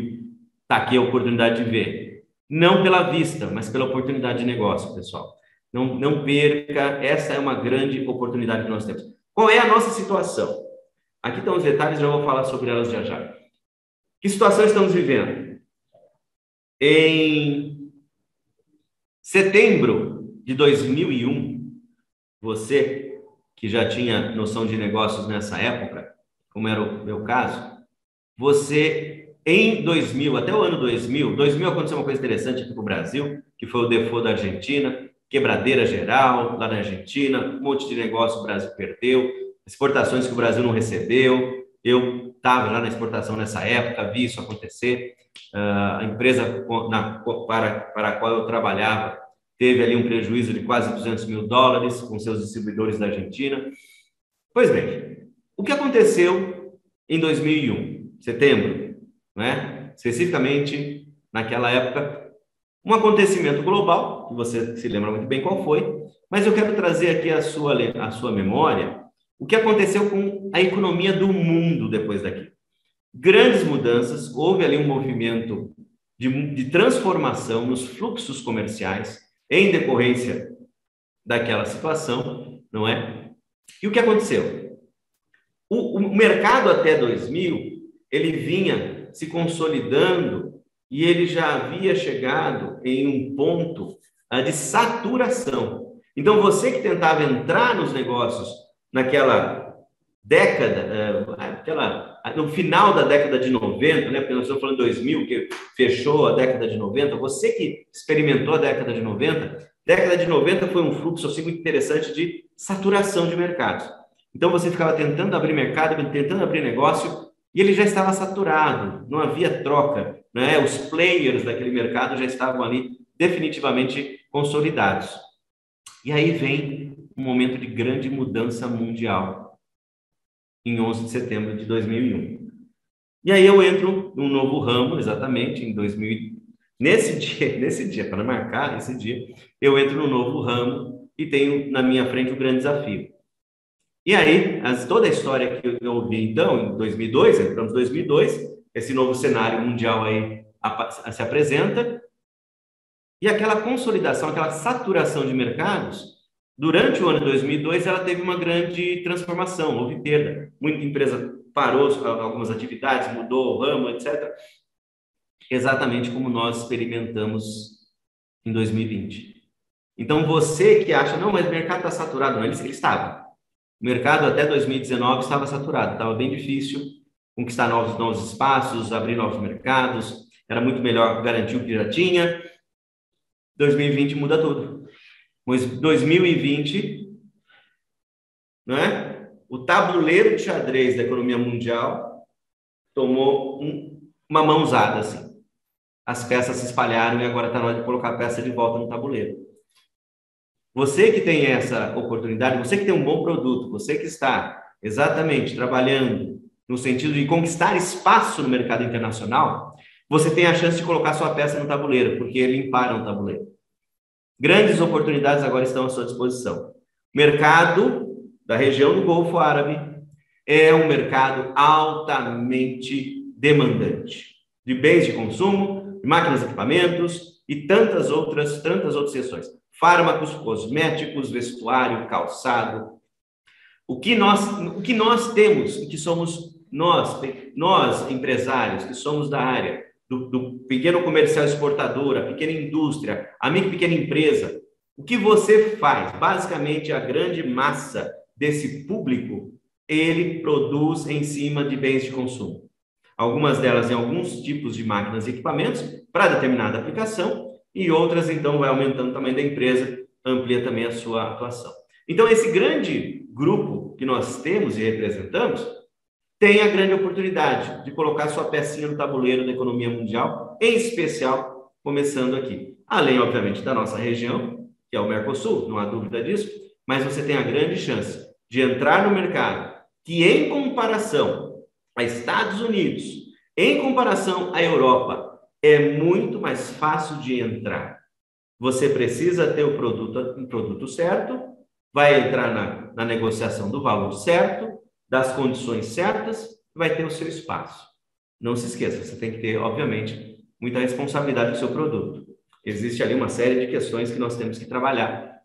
está aqui a oportunidade de ver. Não pela vista, mas pela oportunidade de negócio, pessoal. Não perca, essa é uma grande oportunidade que nós temos. Qual é a nossa situação? Aqui estão os detalhes, já vou falar sobre elas já já. Que situação estamos vivendo? Em setembro de 2001, você que já tinha noção de negócios nessa época, como era o meu caso, você, em 2000, até o ano 2000 aconteceu uma coisa interessante aqui para o Brasil, que foi o default da Argentina, quebradeira geral lá na Argentina, um monte de negócio o Brasil perdeu, exportações que o Brasil não recebeu. Eu estava lá na exportação nessa época, vi isso acontecer. A empresa para a qual eu trabalhava teve ali um prejuízo de quase $200 mil com seus distribuidores da Argentina. Pois bem, o que aconteceu em 2001, setembro, né? Especificamente naquela época, um acontecimento global, que você se lembra muito bem qual foi, mas eu quero trazer aqui a sua memória o que aconteceu com a economia do mundo depois daqui. Grandes mudanças, houve ali um movimento de transformação nos fluxos comerciais em decorrência daquela situação, não é? E o que aconteceu? O mercado até 2000, ele vinha se consolidando e ele já havia chegado em um ponto de saturação. Então, você que tentava entrar nos negócios naquela década, no final da década de 90, né? Porque nós estamos falando de 2000, que fechou a década de 90, você que experimentou a década de 90 foi um fluxo assim, muito interessante de saturação de mercados. Então, você ficava tentando abrir mercado, tentando abrir negócio, e ele já estava saturado, não havia troca, né? Os players daquele mercado já estavam ali definitivamente consolidados. E aí vem um momento de grande mudança mundial, em 11 de setembro de 2001. E aí eu entro num novo ramo, exatamente, em 2000. Nesse dia, para marcar esse dia, eu entro num novo ramo e tenho na minha frente um grande desafio. E aí, toda a história que eu ouvi, então, em 2002, entramos em 2002, esse novo cenário mundial aí se apresenta, e aquela consolidação, aquela saturação de mercados, durante o ano de 2002, ela teve uma grande transformação, houve perda. Muita empresa parou algumas atividades, mudou o ramo, etc. Exatamente como nós experimentamos em 2020. Então, você que acha, não, mas o mercado está saturado, não, ele estava. O mercado até 2019 estava saturado, estava bem difícil conquistar novos espaços, abrir novos mercados, era muito melhor garantir o que já tinha. 2020 muda tudo. Mas 2020, né? O tabuleiro de xadrez da economia mundial tomou uma mãozada, assim. As peças se espalharam e agora está na hora de colocar a peça de volta no tabuleiro. Você que tem essa oportunidade, você que tem um bom produto, você que está exatamente trabalhando no sentido de conquistar espaço no mercado internacional, você tem a chance de colocar sua peça no tabuleiro, porque limparam o tabuleiro. Grandes oportunidades agora estão à sua disposição. O mercado da região do Golfo Árabe é um mercado altamente demandante de bens de consumo, de máquinas e equipamentos e tantas outras seções. Fármacos, cosméticos, vestuário, calçado. O que nós temos, o que somos nós empresários, que somos da área do pequeno comercial exportador, a pequena indústria, a micro e pequena empresa, o que você faz? Basicamente, a grande massa desse público, ele produz em cima de bens de consumo. Algumas delas em alguns tipos de máquinas e equipamentos para determinada aplicação, e outras, então, vai aumentando o tamanho da empresa, amplia também a sua atuação. Então, esse grande grupo que nós temos e representamos tem a grande oportunidade de colocar sua pecinha no tabuleiro da economia mundial, em especial, começando aqui. Além, obviamente, da nossa região, que é o Mercosul, não há dúvida disso, mas você tem a grande chance de entrar no mercado que, em comparação a Estados Unidos, em comparação à Europa, é muito mais fácil de entrar. Você precisa ter o produto certo, vai entrar na negociação do valor certo, das condições certas, vai ter o seu espaço. Não se esqueça, você tem que ter, obviamente, muita responsabilidade do seu produto. Existe ali uma série de questões que nós temos que trabalhar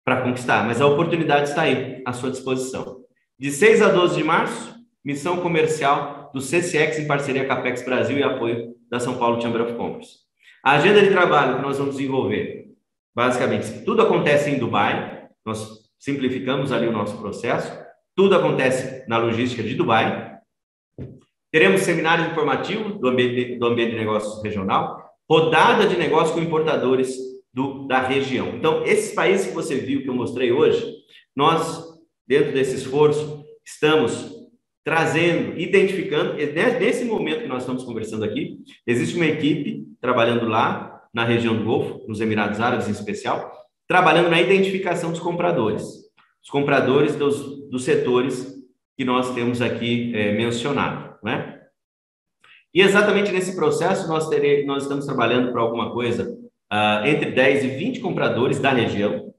para conquistar, mas a oportunidade está aí, à sua disposição. De 6 a 12 de março, missão comercial do CCX em parceria com a Apex Brasil e apoio da São Paulo Chamber of Commerce. A agenda de trabalho que nós vamos desenvolver, basicamente, tudo acontece em Dubai, nós simplificamos ali o nosso processo, tudo acontece na logística de Dubai. Teremos seminário informativo do ambiente de negócios regional, rodada de negócios com importadores da região. Então, esses países que você viu, que eu mostrei hoje, nós, dentro desse esforço, estamos trazendo, identificando, nesse momento que nós estamos conversando aqui, existe uma equipe trabalhando lá, na região do Golfo, nos Emirados Árabes em especial, trabalhando na identificação dos compradores. Os compradores dos setores que nós temos aqui mencionado, né? E exatamente nesse processo nós estamos trabalhando para alguma coisa entre 10 e 20 compradores da região,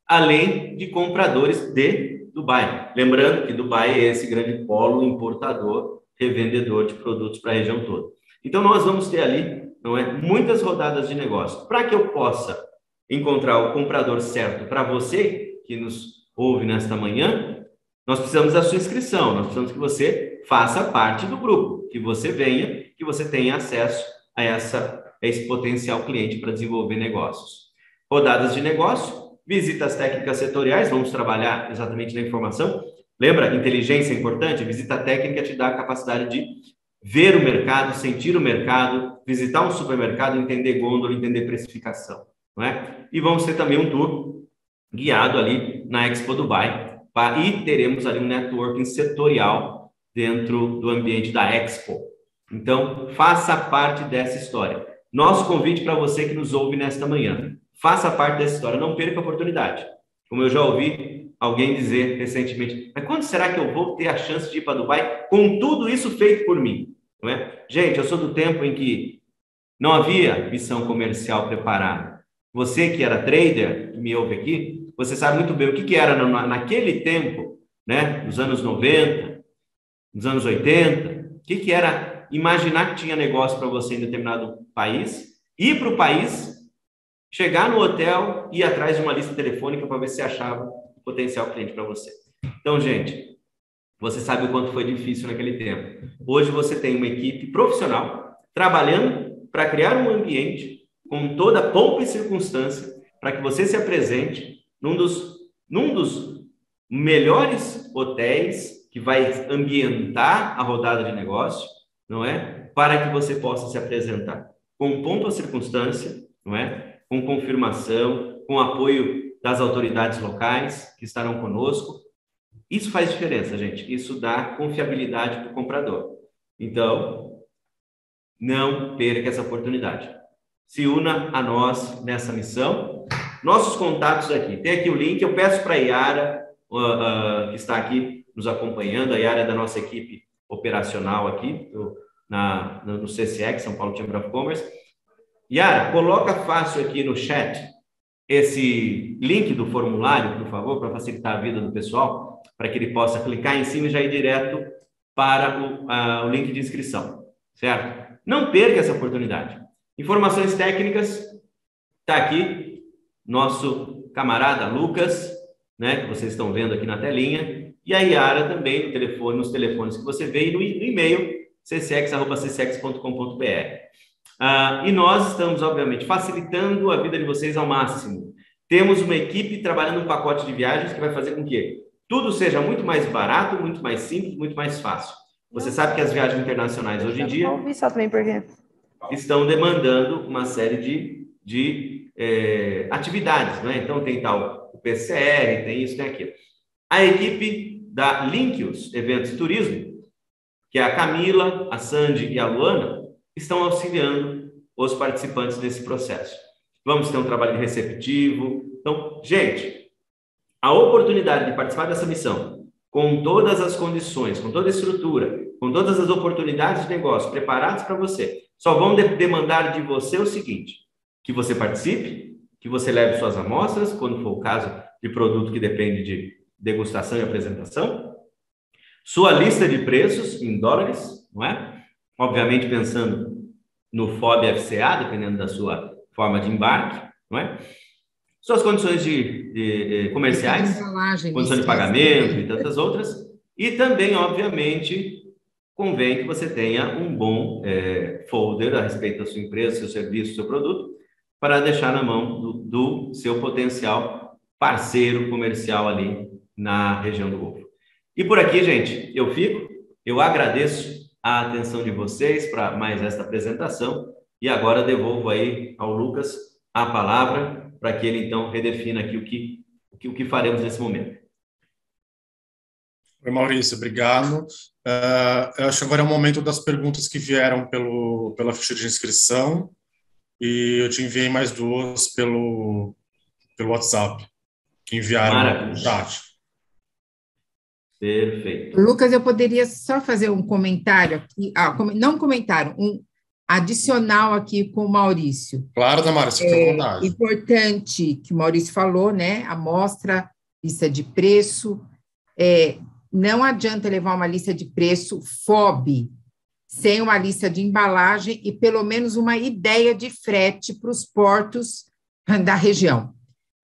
além de compradores de Dubai. Lembrando que Dubai é esse grande polo importador, revendedor de produtos para a região toda. Então nós vamos ter ali, não é, muitas rodadas de negócio. Para que eu possa encontrar o comprador certo para você que nos ouve nesta manhã, nós precisamos da sua inscrição, nós precisamos que você faça parte do grupo, que você venha, que você tenha acesso a esse potencial cliente para desenvolver negócios. Rodadas de negócio, visitas técnicas setoriais, vamos trabalhar exatamente na informação. Lembra, inteligência é importante? Visita técnica te dá a capacidade de ver o mercado, sentir o mercado, visitar um supermercado, entender gôndola, entender precificação, não é? E vamos ter também um tour guiado ali na Expo Dubai, e teremos ali um networking setorial dentro do ambiente da Expo. Então, faça parte dessa história. Nosso convite para você que nos ouve nesta manhã, faça parte dessa história, não perca a oportunidade. Como eu já ouvi alguém dizer recentemente, mas quando será que eu vou ter a chance de ir para Dubai com tudo isso feito por mim? Não é? Gente, eu sou do tempo em que não havia missão comercial preparada. Você que era trader, que me ouve aqui, você sabe muito bem o que era naquele tempo, né? Nos anos 90, nos anos 80, o que era imaginar que tinha negócio para você em determinado país, ir para o país, chegar no hotel e ir atrás de uma lista telefônica para ver se achava um potencial cliente para você. Então, gente, você sabe o quanto foi difícil naquele tempo. Hoje você tem uma equipe profissional trabalhando para criar um ambiente com toda a pompa e circunstância para que você se apresente num dos melhores hotéis que vai ambientar a rodada de negócio, não é? Para que você possa se apresentar com pompa e circunstância, não é? Com confirmação, com apoio das autoridades locais que estarão conosco. Isso faz diferença, gente. Isso dá confiabilidade para o comprador. Então, não perca essa oportunidade. Se una a nós nessa missão. Nossos contatos aqui. Tem aqui o link. Eu peço para a Yara, que está aqui nos acompanhando, a Yara é da nossa equipe operacional aqui, no CCX, São Paulo Chamber of Commerce. Yara, coloca fácil aqui no chat esse link do formulário, por favor, para facilitar a vida do pessoal, para que ele possa clicar em cima e já ir direto para o link de inscrição, certo? Não perca essa oportunidade. Informações técnicas, está aqui nosso camarada Lucas, né, que vocês estão vendo aqui na telinha, e a Yara também no telefone, nos telefones que você vê, e no e-mail ccx@ccx.com.br. E nós estamos, obviamente, facilitando a vida de vocês ao máximo. Temos uma equipe trabalhando um pacote de viagens que vai fazer com que tudo seja muito mais barato, muito mais simples, muito mais fácil. Você sabe que as viagens internacionais hoje em dia estão demandando uma série de atividades, né? Então tem tal o PCR, tem isso, tem aquilo. A equipe da Linkius Eventos e Turismo, que é a Camila, a Sandy e a Luana, estão auxiliando os participantes nesse processo. Vamos ter um trabalho receptivo. Então, gente, a oportunidade de participar dessa missão, com todas as condições, com toda a estrutura, com todas as oportunidades de negócio preparadas para você, só vão demandar de você o seguinte: que você participe, que você leve suas amostras, quando for o caso de produto que depende de degustação e apresentação, sua lista de preços em dólares, não é? Obviamente pensando no FOB FCA, dependendo da sua forma de embarque, não é? Suas condições comerciais, condição de pagamento e tantas outras, e também, obviamente, convém que você tenha um bom folder a respeito da sua empresa, seu serviço, seu produto, para deixar na mão do seu potencial parceiro comercial ali na região do Golfo. E por aqui, gente, eu agradeço a atenção de vocês para mais esta apresentação e agora devolvo aí ao Lucas a palavra para que ele, então, redefina aqui o que faremos nesse momento. Oi, Maurício, obrigado. Eu acho que agora é o momento das perguntas que vieram pela ficha de inscrição e eu te enviei mais duas pelo WhatsApp, que enviaram no chat. Perfeito. Lucas, eu poderia só fazer um comentário aqui, não um comentário, um adicional aqui com o Maurício. Claro, Damares, fica à vontade. Importante que o Maurício falou, né? Amostra, lista de preço. Não adianta levar uma lista de preço FOB, sem uma lista de embalagem e pelo menos uma ideia de frete para os portos da região.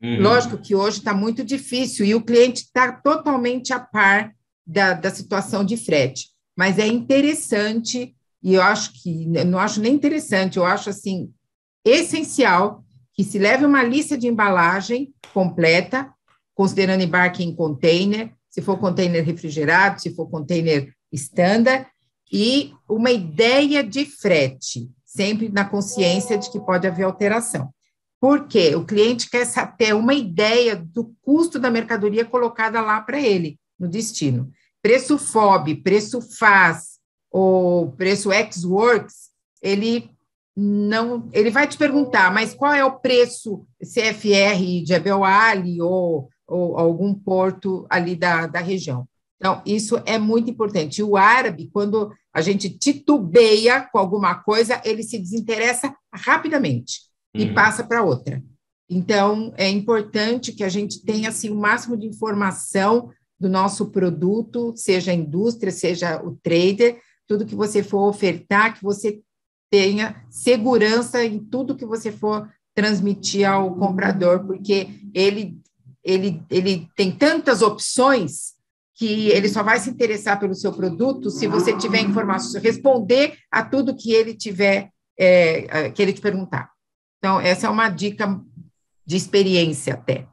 Lógico que hoje está muito difícil e o cliente está totalmente a par da situação de frete, mas é interessante, e eu acho que, não acho nem interessante, eu acho assim, essencial que se leve uma lista de embalagem completa, considerando embarque em container, se for container refrigerado, se for container standard, e uma ideia de frete, sempre na consciência de que pode haver alteração. Por quê? O cliente quer ter uma ideia do custo da mercadoria colocada lá para ele, no destino. Preço FOB, preço FAS, ou preço ex-works, ele vai te perguntar, mas qual é o preço CFR de Abel Ali ou algum porto ali da região? Então, isso é muito importante. E o árabe, quando a gente titubeia com alguma coisa, ele se desinteressa rapidamente e passa para outra. Então, é importante que a gente tenha assim, o máximo de informação do nosso produto, seja a indústria, seja o trader, tudo que você for ofertar, que você tenha segurança em tudo que você for transmitir ao comprador, porque ele tem tantas opções que ele só vai se interessar pelo seu produto se você tiver informação, responder a tudo que ele tiver, que ele te perguntar. Então, essa é uma dica de experiência até.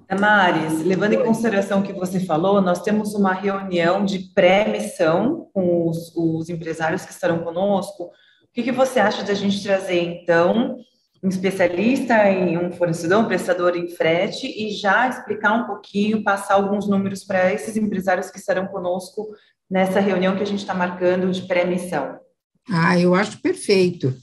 Damares, levando em consideração o que você falou, nós temos uma reunião de pré-missão com os empresários que estarão conosco. O que você acha de a gente trazer, então, um especialista em um fornecedor, um prestador em frete e já explicar um pouquinho, passar alguns números para esses empresários que estarão conosco nessa reunião que a gente está marcando de pré-missão? Eu acho perfeito.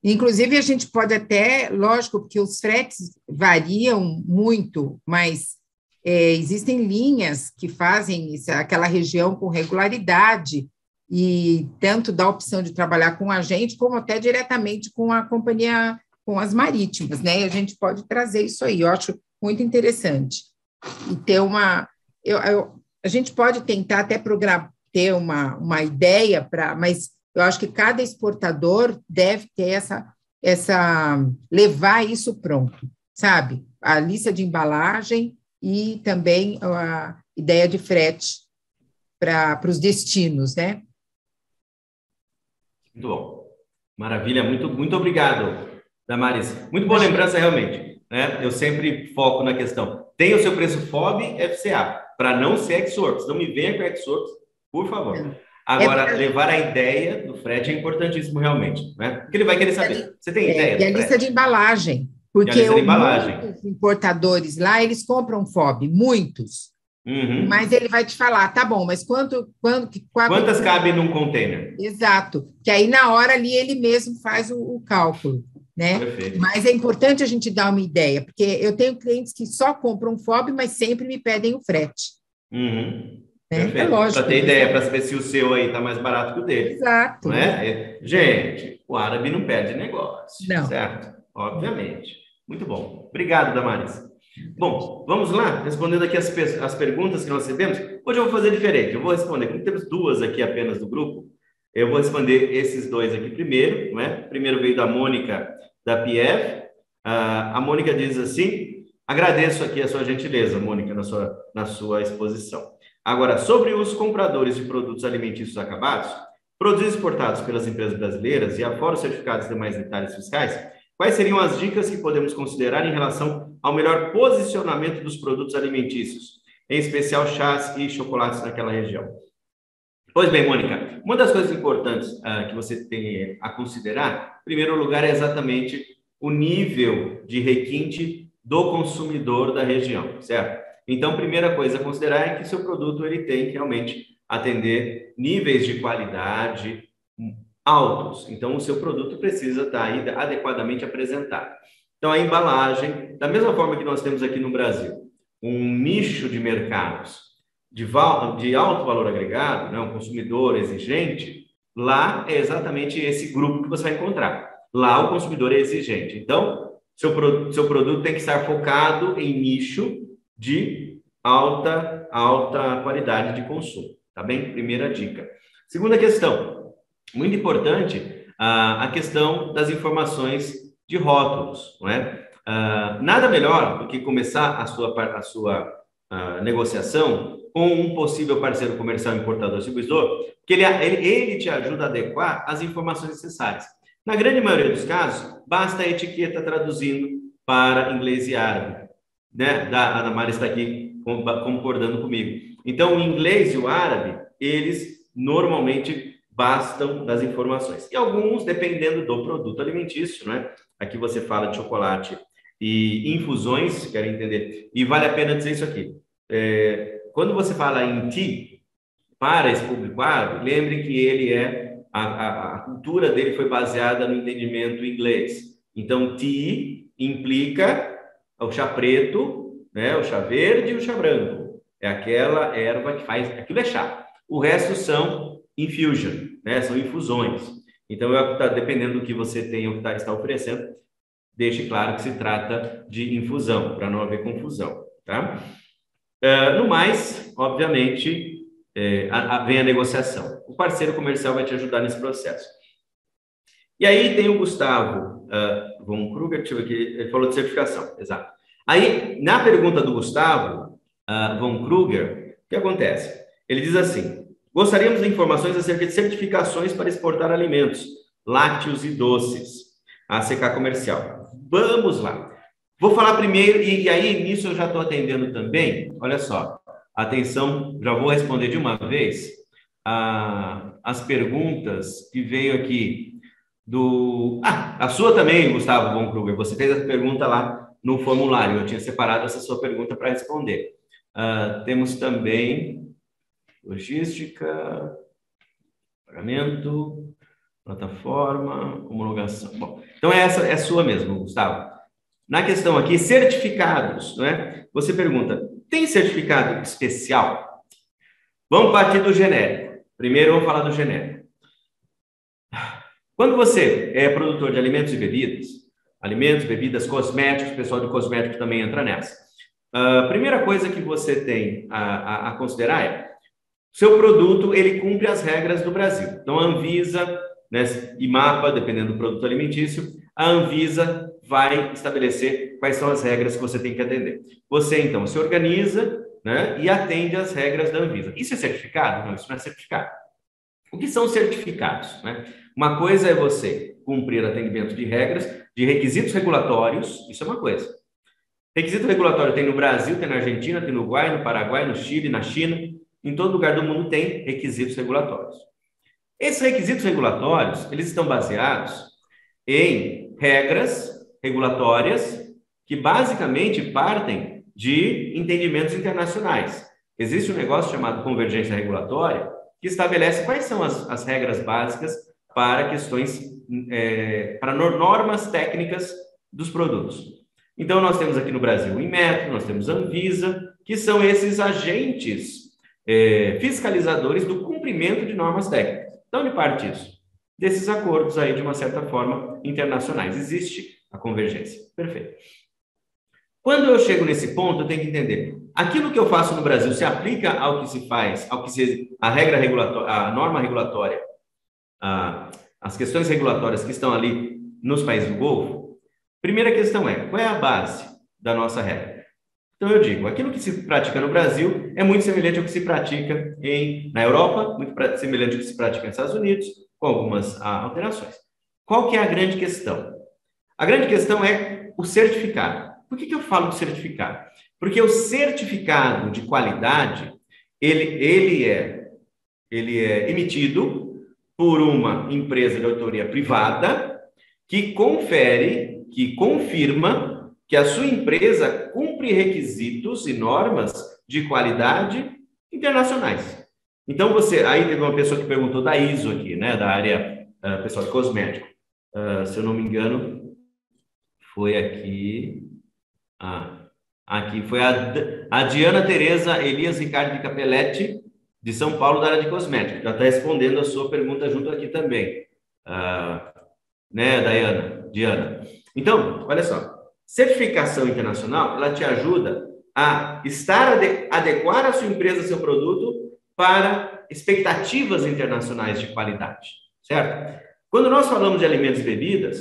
Inclusive, a gente pode até, lógico, porque os fretes variam muito, mas existem linhas que fazem aquela região com regularidade, e tanto dá a opção de trabalhar com a gente, como até diretamente com a companhia, com as marítimas, né? E a gente pode trazer isso aí, eu acho muito interessante. E ter a gente pode tentar até ter uma ideia, mas eu acho que cada exportador deve ter levar isso pronto, sabe? A lista de embalagem e também a ideia de frete para os destinos, né? Muito bom. Maravilha, muito obrigado, Damares. Muito boa lembrança, realmente. Né? Eu sempre foco na questão. Tem o seu preço FOB, FCA, para não ser ex-works. Não me venha com ex-works, por favor. Agora, levar a ideia do frete é importantíssimo, realmente, né? Porque ele vai querer saber. Você tem ideia do frete? E a lista de embalagem. Porque muitos importadores lá, eles compram FOB, muitos. Mas ele vai te falar, tá bom, mas quantas cabem num container? Exato. Que aí, na hora ali, ele mesmo faz o cálculo, né? Perfeito. Mas é importante a gente dar uma ideia, porque eu tenho clientes que só compram FOB, mas sempre me pedem o frete. Perfeito. É lógico. Para ter ideia, para saber se o seu aí está mais barato que o dele. Exato. Não é? Gente, o árabe não perde negócio. Não. Certo? Obviamente. Muito bom. Obrigado, Damares. Bom, vamos lá, respondendo aqui as perguntas que nós recebemos. Hoje eu vou fazer diferente, eu vou responder, como temos duas aqui apenas do grupo, eu vou responder esses dois aqui primeiro, não é? Primeiro veio da Mônica, da PF. A Mônica diz assim: agradeço aqui a sua gentileza, Mônica, na sua exposição. Agora, sobre os compradores de produtos alimentícios acabados, produtos exportados pelas empresas brasileiras e afora os certificados e demais detalhes fiscais, quais seriam as dicas que podemos considerar em relação ao melhor posicionamento dos produtos alimentícios, em especial chás e chocolates naquela região? Pois bem, Mônica, uma das coisas importantes que você tem a considerar, em primeiro lugar, é exatamente o nível de requinte do consumidor da região, certo? Então, a primeira coisa a considerar é que seu produto ele tem que realmente atender níveis de qualidade altos. Então, o seu produto precisa estar aí adequadamente apresentado. Então, a embalagem, da mesma forma que nós temos aqui no Brasil, um nicho de mercados de alto valor agregado, né, um consumidor exigente, lá é exatamente esse grupo que você vai encontrar. Lá o consumidor é exigente. Então, seu produto tem que estar focado em nicho de alta qualidade de consumo. Tá bem? Primeira dica. Segunda questão. Muito importante a questão das informações de rótulos, não é? Nada melhor do que começar a sua negociação com um possível parceiro comercial, importador, distribuidor, porque ele te ajuda a adequar as informações necessárias. Na grande maioria dos casos, basta a etiqueta traduzindo para inglês e árabe, né? A Damares está aqui concordando comigo. Então, o inglês e o árabe, eles normalmente bastam das informações. E alguns, dependendo do produto alimentício, né? Aqui você fala de chocolate e infusões, se querem entender. E vale a pena dizer isso aqui. Quando você fala em tea, para esse público árabe, lembre que ele a cultura dele foi baseada no entendimento inglês. Então, tea implica o chá preto, né, o chá verde e o chá branco. É aquela erva que faz... Aquilo é chá. O resto são infusion, né, são infusões. Então, dependendo do que você tem ou que está oferecendo, deixe claro que se trata de infusão, para não haver confusão, tá? No mais, obviamente, vem a negociação. O parceiro comercial vai te ajudar nesse processo. E aí tem o Gustavo von Kruger, deixa eu ver aqui, ele falou de certificação, exato. Aí, na pergunta do Gustavo von Kruger, o que acontece? Ele diz assim: gostaríamos de informações acerca de certificações para exportar alimentos, lácteos e doces, a ACK Comercial. Vamos lá. Vou falar primeiro, e aí nisso eu já estou atendendo também. Olha só, atenção, já vou responder de uma vez as perguntas que veio aqui a sua também, Gustavo von Kruger. Você fez a pergunta lá no formulário, eu tinha separado essa sua pergunta para responder. Temos também logística, pagamento, plataforma, homologação. Bom, então essa é sua mesmo, Gustavo. Na questão aqui, certificados, né? Você pergunta, tem certificado especial? Vamos partir do genérico. Primeiro, vamos falar do genérico. Quando você é produtor de alimentos e bebidas, cosméticos, o pessoal de cosméticos também entra nessa. A primeira coisa que você tem a considerar é, seu produto, ele cumpre as regras do Brasil. Então, a Anvisa, né, e MAPA, dependendo do produto alimentício, a Anvisa vai estabelecer quais são as regras que você tem que atender. Você, então, se organiza, né, e atende às regras da Anvisa. Isso é certificado? Não, isso não é certificado. O que são certificados, né? Uma coisa é você cumprir atendimento de regras, de requisitos regulatórios, isso é uma coisa. Requisito regulatório tem no Brasil, tem na Argentina, tem no Uruguai, no Paraguai, no Chile, na China, em todo lugar do mundo tem requisitos regulatórios. Esses requisitos regulatórios, eles estão baseados em regras regulatórias que basicamente partem de entendimentos internacionais. Existe um negócio chamado convergência regulatória que estabelece quais são as regras básicas para questões, para normas técnicas dos produtos. Então, nós temos aqui no Brasil o Inmetro, nós temos a Anvisa, que são esses agentes fiscalizadores do cumprimento de normas técnicas. Então, onde parte isso? Desses acordos aí, de uma certa forma, internacionais. Existe a convergência. Perfeito. Quando eu chego nesse ponto, eu tenho que entender, aquilo que eu faço no Brasil se aplica ao que se faz, a regra regulatória, a norma regulatória, as questões regulatórias que estão ali nos países do Golfo? Primeira questão é, qual é a base da nossa regra? Então, eu digo, aquilo que se pratica no Brasil é muito semelhante ao que se pratica na Europa, muito semelhante ao que se pratica nos Estados Unidos, com algumas alterações. Qual que é a grande questão? A grande questão é o certificado. Por que eu falo de certificado? Porque o certificado de qualidade, ele é emitido por uma empresa de autoria privada que confirma que a sua empresa cumpre requisitos e normas de qualidade internacionais. Então, aí teve uma pessoa que perguntou da ISO aqui, né, da área pessoal de cosmético. Se eu não me engano, foi aqui... aqui foi a Diana Tereza Elias Ricardo de Capelletti, de São Paulo, da área de cosmético. Já está respondendo a sua pergunta junto aqui também. Né, Diana? Então, olha só. Certificação internacional, ela te ajuda a adequar a sua empresa, seu produto, para expectativas internacionais de qualidade, certo? Quando nós falamos de alimentos e bebidas,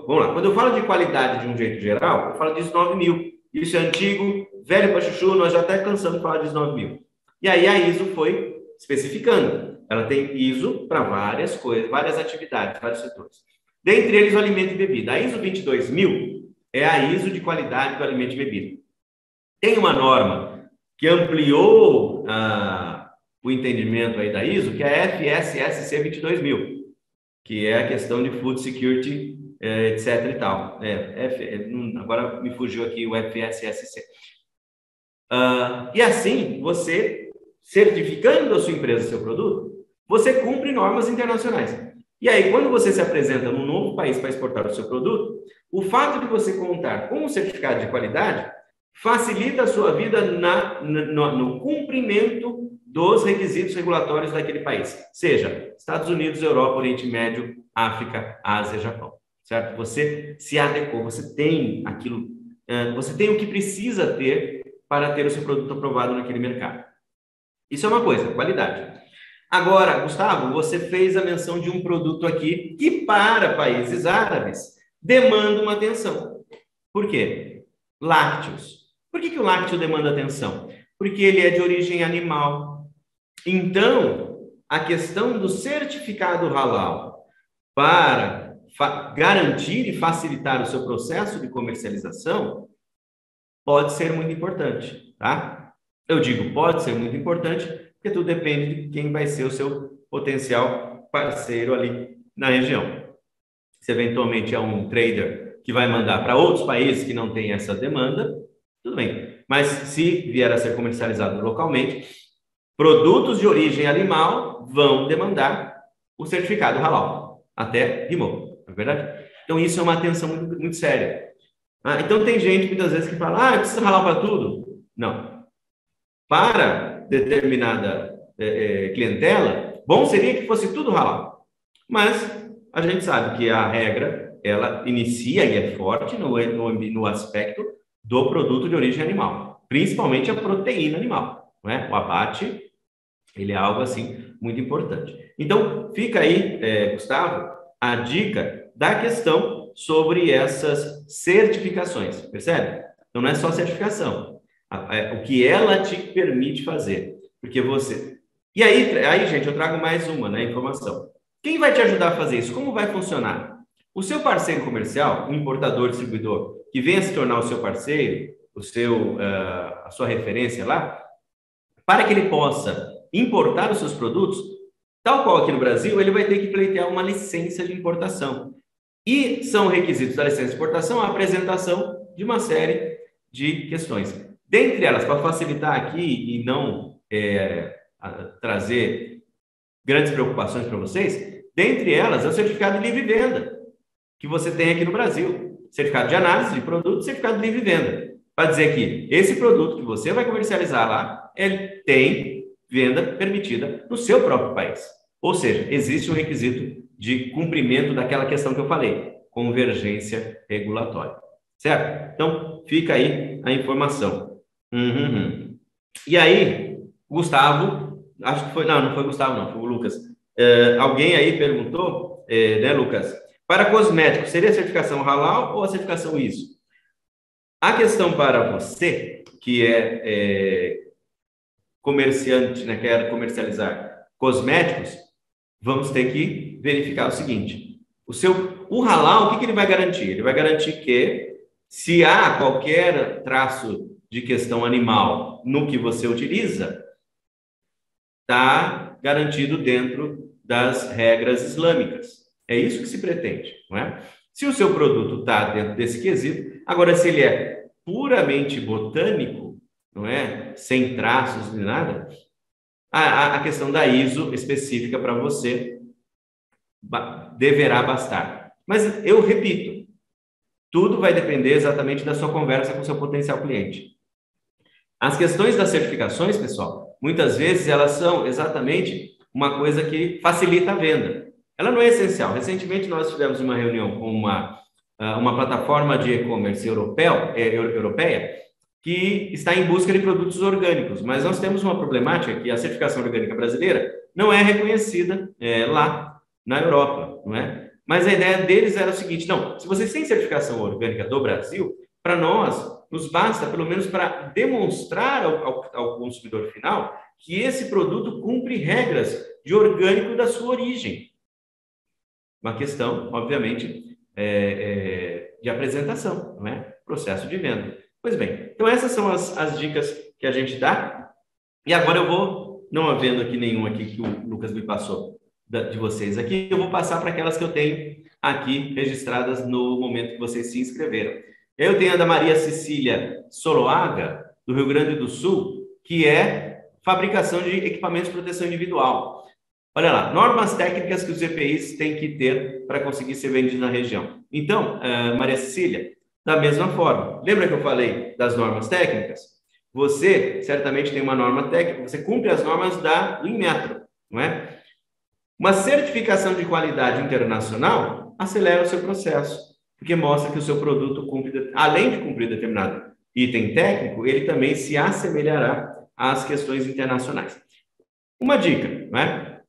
Vamos lá. Quando eu falo de qualidade de um jeito geral, eu falo de ISO 9000. Isso é antigo, velho para chuchu, nós já até cansamos de falar de ISO 9000. E aí a ISO foi especificando. Ela tem ISO para várias coisas, várias atividades, vários setores. Dentre eles, o alimento e bebida. A ISO 22000 é a ISO de qualidade do alimento e bebida. Tem uma norma que ampliou o entendimento aí da ISO, que é a FSSC 22000, que é a questão de Food Security, etc. e tal. Agora me fugiu aqui o FSSC. E assim, você, certificando a sua empresa, seu produto, você cumpre normas internacionais. E aí, quando você se apresenta num novo país para exportar o seu produto, o fato de você contar com um certificado de qualidade facilita a sua vida no cumprimento dos requisitos regulatórios daquele país, seja Estados Unidos, Europa, Oriente Médio, África, Ásia, Japão, certo? Você se adequou, você tem aquilo, você tem o que precisa ter para ter o seu produto aprovado naquele mercado. Isso é uma coisa, qualidade. Agora, Gustavo, você fez a menção de um produto aqui que para países árabes demanda uma atenção. Por quê? Lácteos. Por que o lácteo demanda atenção? Porque ele é de origem animal. Então, a questão do certificado halal para garantir e facilitar o seu processo de comercialização pode ser muito importante, tá? Eu digo pode ser muito importante porque tudo depende de quem vai ser o seu potencial parceiro ali na região. Se eventualmente é um trader que vai mandar para outros países que não têm essa demanda, tudo bem. Mas se vier a ser comercializado localmente, produtos de origem animal vão demandar o certificado halal. Até rimou, não é verdade? Então, isso é uma atenção muito, muito séria. Então, tem gente muitas vezes que fala, precisa halal para tudo. Não. Para determinada clientela, bom seria que fosse tudo halal. Mas a gente sabe que a regra, ela inicia e é forte no aspecto do produto de origem animal, principalmente a proteína animal, não é? O abate, ele é algo assim muito importante. Então, fica aí, Gustavo, a dica da questão sobre essas certificações, percebe? Então, não é só certificação, o que ela te permite fazer, porque você... E aí, gente, eu trago mais uma, né, informação. Quem vai te ajudar a fazer isso? Como vai funcionar? O seu parceiro comercial, o importador, distribuidor, que venha se tornar o seu parceiro, a sua referência lá, para que ele possa importar os seus produtos, tal qual aqui no Brasil, ele vai ter que pleitear uma licença de importação. E são requisitos da licença de importação a apresentação de uma série de questões. Dentre elas, para facilitar aqui e não trazer grandes preocupações para vocês, dentre elas é o certificado de livre venda, que você tem aqui no Brasil. Certificado de análise de produto, certificado de livre venda. Para dizer que esse produto que você vai comercializar lá, ele tem venda permitida no seu próprio país. Ou seja, existe um requisito de cumprimento daquela questão que eu falei, convergência regulatória. Certo? Então, fica aí a informação. E aí, Gustavo, acho que foi... Não foi Gustavo, não, foi o Lucas. Alguém aí perguntou, né, Lucas? Para cosméticos, seria a certificação halal ou a certificação ISO? A questão para você, que é comerciante, né, quer comercializar cosméticos, vamos ter que verificar o seguinte. O halal, o que ele vai garantir? Ele vai garantir que, se há qualquer traço de questão animal no que você utiliza, está garantido dentro das regras islâmicas. É isso que se pretende, não é? Se o seu produto está dentro desse quesito, agora, se ele é puramente botânico, não é? Sem traços nem nada, a questão da ISO específica para você deverá bastar. Mas eu repito, tudo vai depender exatamente da sua conversa com o seu potencial cliente. As questões das certificações, pessoal, muitas vezes elas são exatamente uma coisa que facilita a venda. Ela não é essencial. Recentemente nós tivemos uma reunião com uma plataforma de e-commerce europeia que está em busca de produtos orgânicos, mas nós temos uma problemática que a certificação orgânica brasileira não é reconhecida lá na Europa, não é? Mas a ideia deles era o seguinte, não, se vocês têm certificação orgânica do Brasil, para nós, nos basta pelo menos para demonstrar ao consumidor final que esse produto cumpre regras de orgânico da sua origem. Uma questão, obviamente, de apresentação, não é? Processo de venda. Pois bem, então essas são as dicas que a gente dá. E agora eu vou, não havendo aqui nenhum aqui que o Lucas me passou de vocês aqui, eu vou passar para aquelas que eu tenho aqui registradas no momento que vocês se inscreveram. Eu tenho a da Maria Cecília Soloaga, do Rio Grande do Sul, que é fabricação de equipamentos de proteção individual. Olha lá, normas técnicas que os EPIs têm que ter para conseguir ser vendidos na região. Então, Maria Cecília, da mesma forma, lembra que eu falei das normas técnicas? Você certamente tem uma norma técnica, você cumpre as normas do Inmetro, não é? Uma certificação de qualidade internacional acelera o seu processo, porque mostra que o seu produto cumpre, além de cumprir determinado item técnico, ele também se assemelhará às questões internacionais. Uma dica, não é?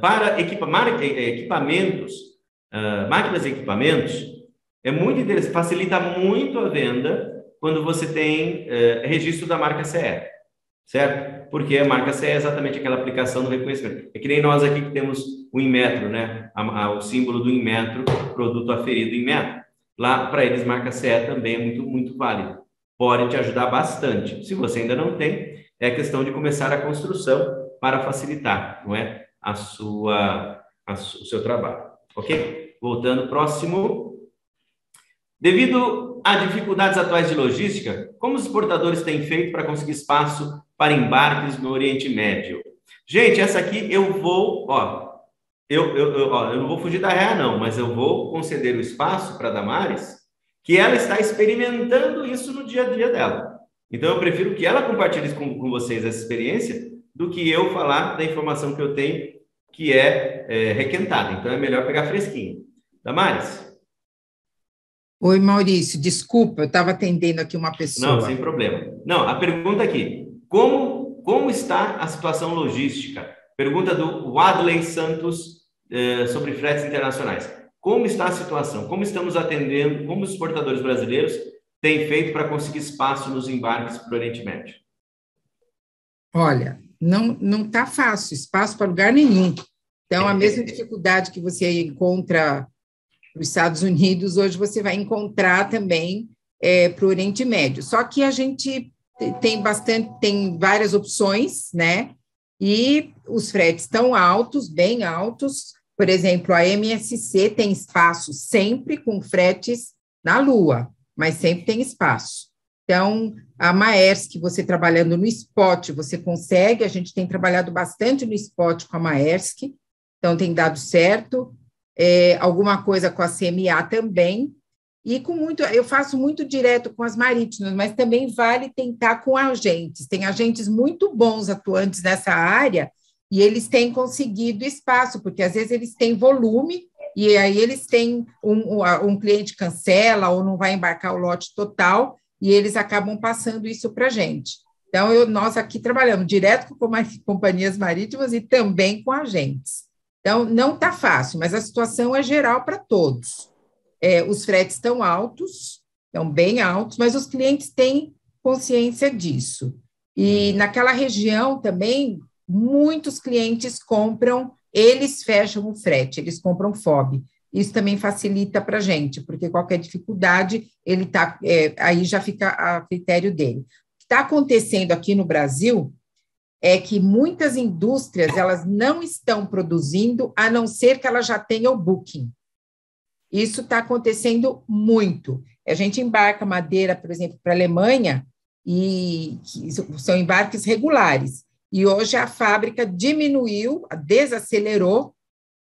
Para equipamentos, máquinas e equipamentos, é muito interessante, facilita muito a venda quando você tem registro da marca CE, certo? Porque a marca CE é exatamente aquela aplicação do reconhecimento. É que nem nós aqui que temos o Inmetro, né? O símbolo do Inmetro, produto aferido Inmetro. Lá, para eles, marca CE também é muito, muito válido. Pode te ajudar bastante. Se você ainda não tem, é questão de começar a construção para facilitar, não é? O seu trabalho. Ok? Voltando, próximo. Devido a dificuldades atuais de logística, como os exportadores têm feito para conseguir espaço para embarques no Oriente Médio? Gente, essa aqui eu vou, eu não vou fugir da real não, mas eu vou conceder o espaço para a Damares, que ela está experimentando isso no dia a dia dela. Então, eu prefiro que ela compartilhe com vocês essa experiência do que eu falar da informação que eu tenho, que é requentada. Então, é melhor pegar fresquinho. Damares? Oi, Maurício, desculpa, eu estava atendendo aqui uma pessoa. Não, sem problema. Não, a pergunta aqui, como está a situação logística? Pergunta do Wadley Santos sobre fretes internacionais. Como está a situação? Como estamos atendendo? Como os exportadores brasileiros têm feito para conseguir espaço nos embarques para o Oriente Médio? Olha, não está fácil, espaço para lugar nenhum. Então, a mesma dificuldade que você encontra nos Estados Unidos, hoje você vai encontrar também para o Oriente Médio. Só que a gente tem várias opções, né? E os fretes estão altos, bem altos. Por exemplo, a MSC tem espaço sempre com fretes na Lua, mas sempre tem espaço. Então, a Maersk, você trabalhando no spot, você consegue, a gente tem trabalhado bastante no spot com a Maersk, então tem dado certo. Alguma coisa com a CMA também, e eu faço muito direto com as marítimas, mas também vale tentar com agentes. Tem agentes muito bons atuantes nessa área, e eles têm conseguido espaço, porque às vezes eles têm volume, e aí eles têm um cliente cancela, ou não vai embarcar o lote total, e eles acabam passando isso para a gente. Então, nós aqui trabalhamos direto com companhias marítimas e também com agentes. Então, não está fácil, mas a situação é geral para todos. Os fretes estão altos, estão bem altos, mas os clientes têm consciência disso. E naquela região também, muitos clientes compram, eles fecham o frete, eles compram FOB. Isso também facilita para a gente, porque qualquer dificuldade, aí já fica a critério dele. O que está acontecendo aqui no Brasil é que muitas indústrias elas não estão produzindo, a não ser que ela já tenha o booking. Isso está acontecendo muito. A gente embarca madeira, por exemplo, para a Alemanha, e são embarques regulares. E hoje a fábrica desacelerou,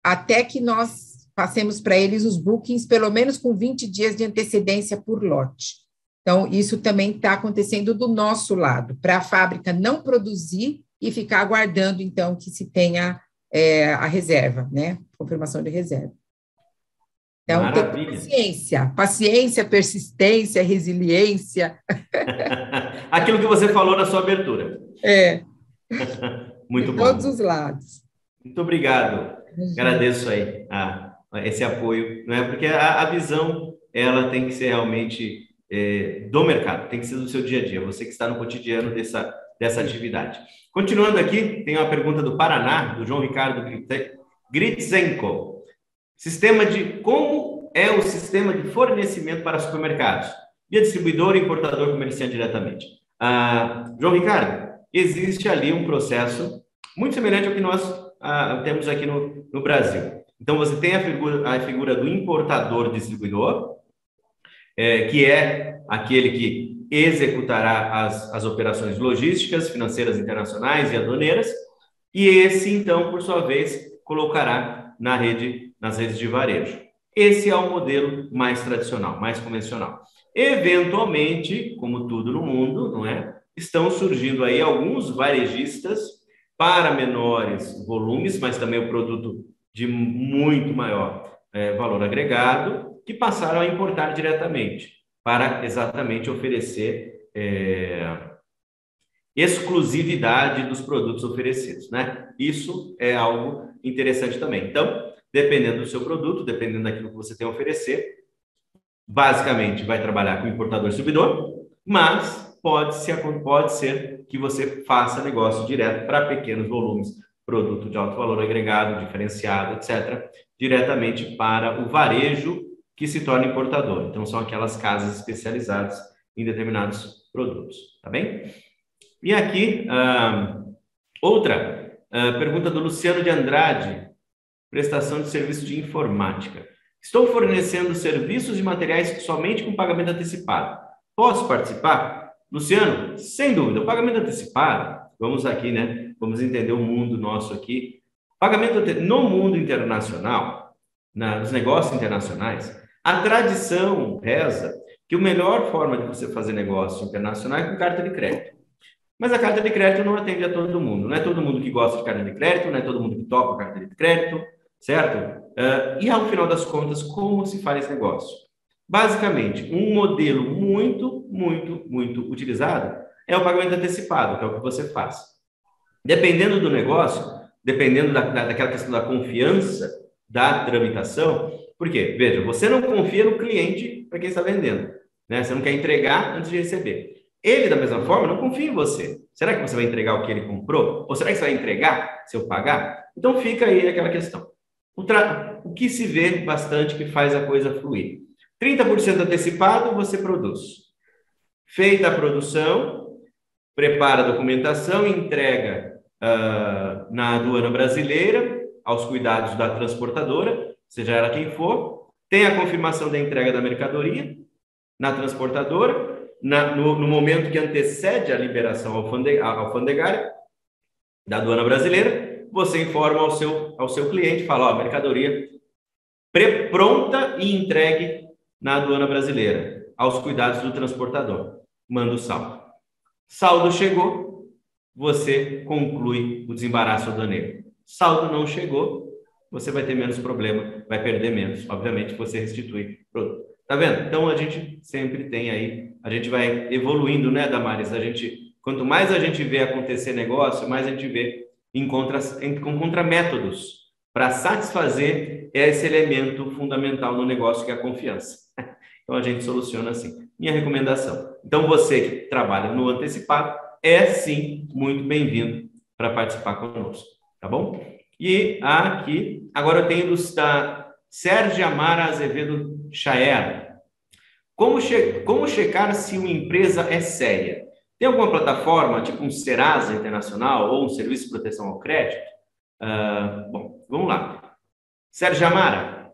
até que nós passemos para eles os bookings, pelo menos com 20 dias de antecedência por lote. Então, isso também está acontecendo do nosso lado, para a fábrica não produzir e ficar aguardando, então, que se tenha a reserva, né? Confirmação de reserva. Então, Maravilha. Tem paciência, persistência, resiliência. Aquilo que você falou na sua abertura. Muito bom. De todos os lados. Muito obrigado. Agradeço aí esse apoio, não é? Porque a visão, ela tem que ser realmente do mercado, tem que ser do seu dia a dia, você que está no cotidiano dessa atividade. Continuando aqui, tem uma pergunta do Paraná, do João Ricardo Gritzenko. Como é o sistema de fornecimento para supermercados? Via distribuidor, importador, comerciante diretamente. João Ricardo, existe ali um processo muito semelhante ao que nós temos aqui no Brasil. Então, você tem a figura do importador-distribuidor, que é aquele que executará as operações logísticas, financeiras internacionais e aduaneiras, e esse, então, por sua vez, colocará nas redes de varejo. Esse é o modelo mais tradicional, mais convencional. Eventualmente, como tudo no mundo, não é? Estão surgindo aí alguns varejistas para menores volumes, mas também o produto de muito maior valor agregado, que passaram a importar diretamente, para exatamente oferecer exclusividade dos produtos oferecidos, né? Isso é algo interessante também. Então, dependendo do seu produto, dependendo daquilo que você tem a oferecer, basicamente vai trabalhar com importador-distribuidor, mas pode ser que você faça negócio direto para pequenos volumes, produto de alto valor agregado, diferenciado, etc., diretamente para o varejo que se torna importador. Então, são aquelas casas especializadas em determinados produtos, tá bem? E aqui, outra pergunta do Luciano de Andrade, prestação de serviço de informática. Estou fornecendo serviços de materiais somente com pagamento antecipado. Posso participar? Luciano, sem dúvida, o pagamento antecipado, vamos aqui, né? Vamos entender o mundo nosso aqui. Pagamento no mundo internacional, nos negócios internacionais, a tradição reza que a melhor forma de você fazer negócio internacional é com carta de crédito. Mas a carta de crédito não atende a todo mundo. Não é todo mundo que gosta de carta de crédito, não é todo mundo que topa a carta de crédito, certo? E ao final das contas, como se faz esse negócio? Basicamente, um modelo muito utilizado é o pagamento antecipado, que é o que você faz. Dependendo do negócio, dependendo daquela questão da confiança da tramitação, por quê? Veja, você não confia no cliente para quem está vendendo, né? Você não quer entregar antes de receber. Ele, da mesma forma, não confia em você. Será que você vai entregar o que ele comprou? Ou será que você vai entregar se eu pagar? Então, fica aí aquela questão. O que se vê bastante que faz a coisa fluir. 30% antecipado, você produz. Feita a produção, prepara a documentação e entrega na aduana brasileira, aos cuidados da transportadora, seja ela quem for, tem a confirmação da entrega da mercadoria na transportadora, no momento que antecede a liberação alfandegária da aduana brasileira, você informa ao seu cliente, fala, mercadoria pronta e entregue na aduana brasileira, aos cuidados do transportador. Manda o saldo. Saldo chegou, você conclui o desembaraço aduaneiro. Saldo não chegou, você vai ter menos problema, vai perder menos. Obviamente, você restitui o produto. Tá vendo? Então, a gente sempre tem aí, a gente vai evoluindo, né, Damares? Quanto mais a gente vê acontecer negócio, mais a gente encontra métodos para satisfazer esse elemento fundamental no negócio, que é a confiança. Então, a gente soluciona assim. Minha recomendação. Então, você que trabalha no antecipado, é sim muito bem-vindo para participar conosco, tá bom? E aqui, agora eu tenho da Sérgio Amara Azevedo Chaer. Como checar se uma empresa é séria? Tem alguma plataforma, tipo um Serasa Internacional ou um Serviço de Proteção ao Crédito? Bom, vamos lá. Sérgio Amara,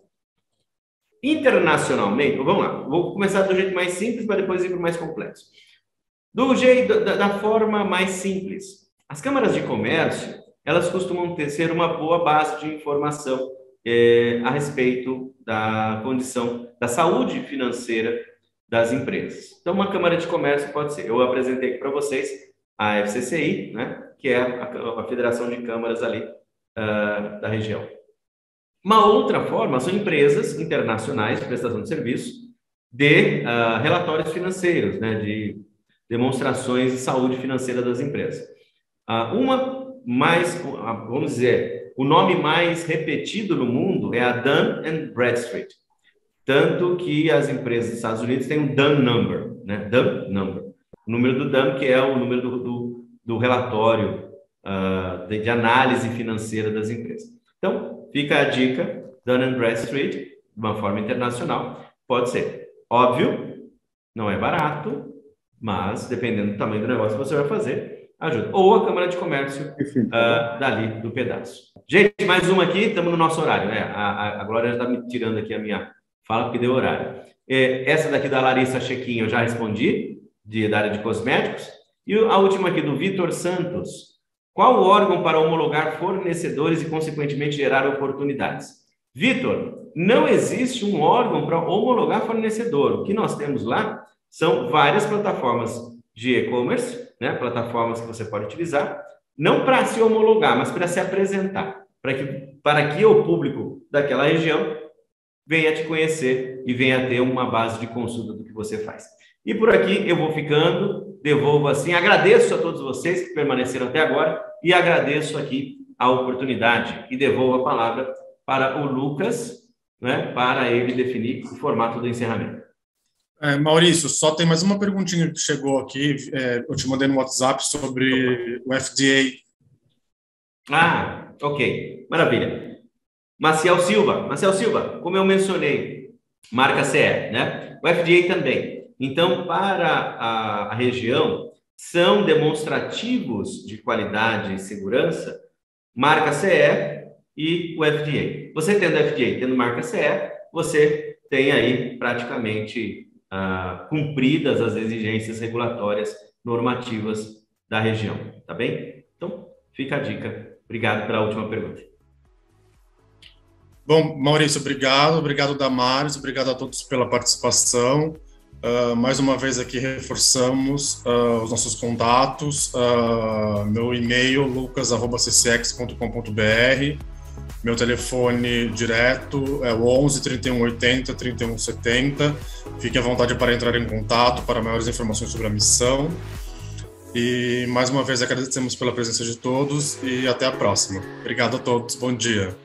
internacionalmente, vamos lá, vou começar do jeito mais simples para depois ir para o mais complexo. Da forma mais simples, as câmaras de comércio, elas costumam ser uma boa base de informação a respeito da condição da saúde financeira das empresas. Então, uma câmara de comércio pode ser, eu apresentei aqui para vocês a FCCI, né, que é a Federação de Câmaras ali da região. Uma outra forma são empresas internacionais de prestação de serviços de relatórios financeiros, né, de demonstrações de saúde financeira das empresas. Uma mais, vamos dizer, o nome mais repetido no mundo é a Dun & Bradstreet. Tanto que as empresas dos Estados Unidos têm um DUN number, né? DUN number. O número do DUN, que é o número do relatório de análise financeira das empresas. Então, fica a dica, Dun & Bradstreet, de uma forma internacional, pode ser. Óbvio, não é barato, mas dependendo do tamanho do negócio que você vai fazer, ajuda. Ou a Câmara de Comércio dali do pedaço. Gente, mais uma aqui, estamos no nosso horário, né? A Glória já está me tirando aqui a minha fala porque deu horário. Essa daqui da Larissa Chequinho eu já respondi, da área de cosméticos. E a última aqui do Vitor Santos. Qual o órgão para homologar fornecedores e, consequentemente, gerar oportunidades? Vitor, não existe um órgão para homologar fornecedor. O que nós temos lá são várias plataformas de e-commerce, né? Plataformas que você pode utilizar, não para se homologar, mas para se apresentar, para que o público daquela região venha te conhecer e venha ter uma base de consulta do que você faz. E por aqui eu vou ficando, devolvo assim, agradeço a todos vocês que permaneceram até agora e agradeço aqui a oportunidade e devolvo a palavra para o Lucas, né, para ele definir o formato do encerramento. Maurício, só tem mais uma perguntinha que chegou aqui, eu te mandei no WhatsApp sobre o FDA. Ah, ok, maravilha. Maciel Silva, como eu mencionei, marca CE, né? O FDA também. Então, para a região, são demonstrativos de qualidade e segurança, marca CE e o FDA. Você tendo FDA, tendo marca CE, você tem aí praticamente cumpridas as exigências regulatórias normativas da região, tá bem? Então, fica a dica. Obrigado pela última pergunta. Bom, Maurício, obrigado Damares, obrigado a todos pela participação. Mais uma vez aqui reforçamos os nossos contatos, meu e-mail lucas@ccx.com.br, meu telefone direto é o 11 31 80 31 70. Fique à vontade para entrar em contato para maiores informações sobre a missão. E mais uma vez agradecemos pela presença de todos e até a próxima. Obrigado a todos, bom dia.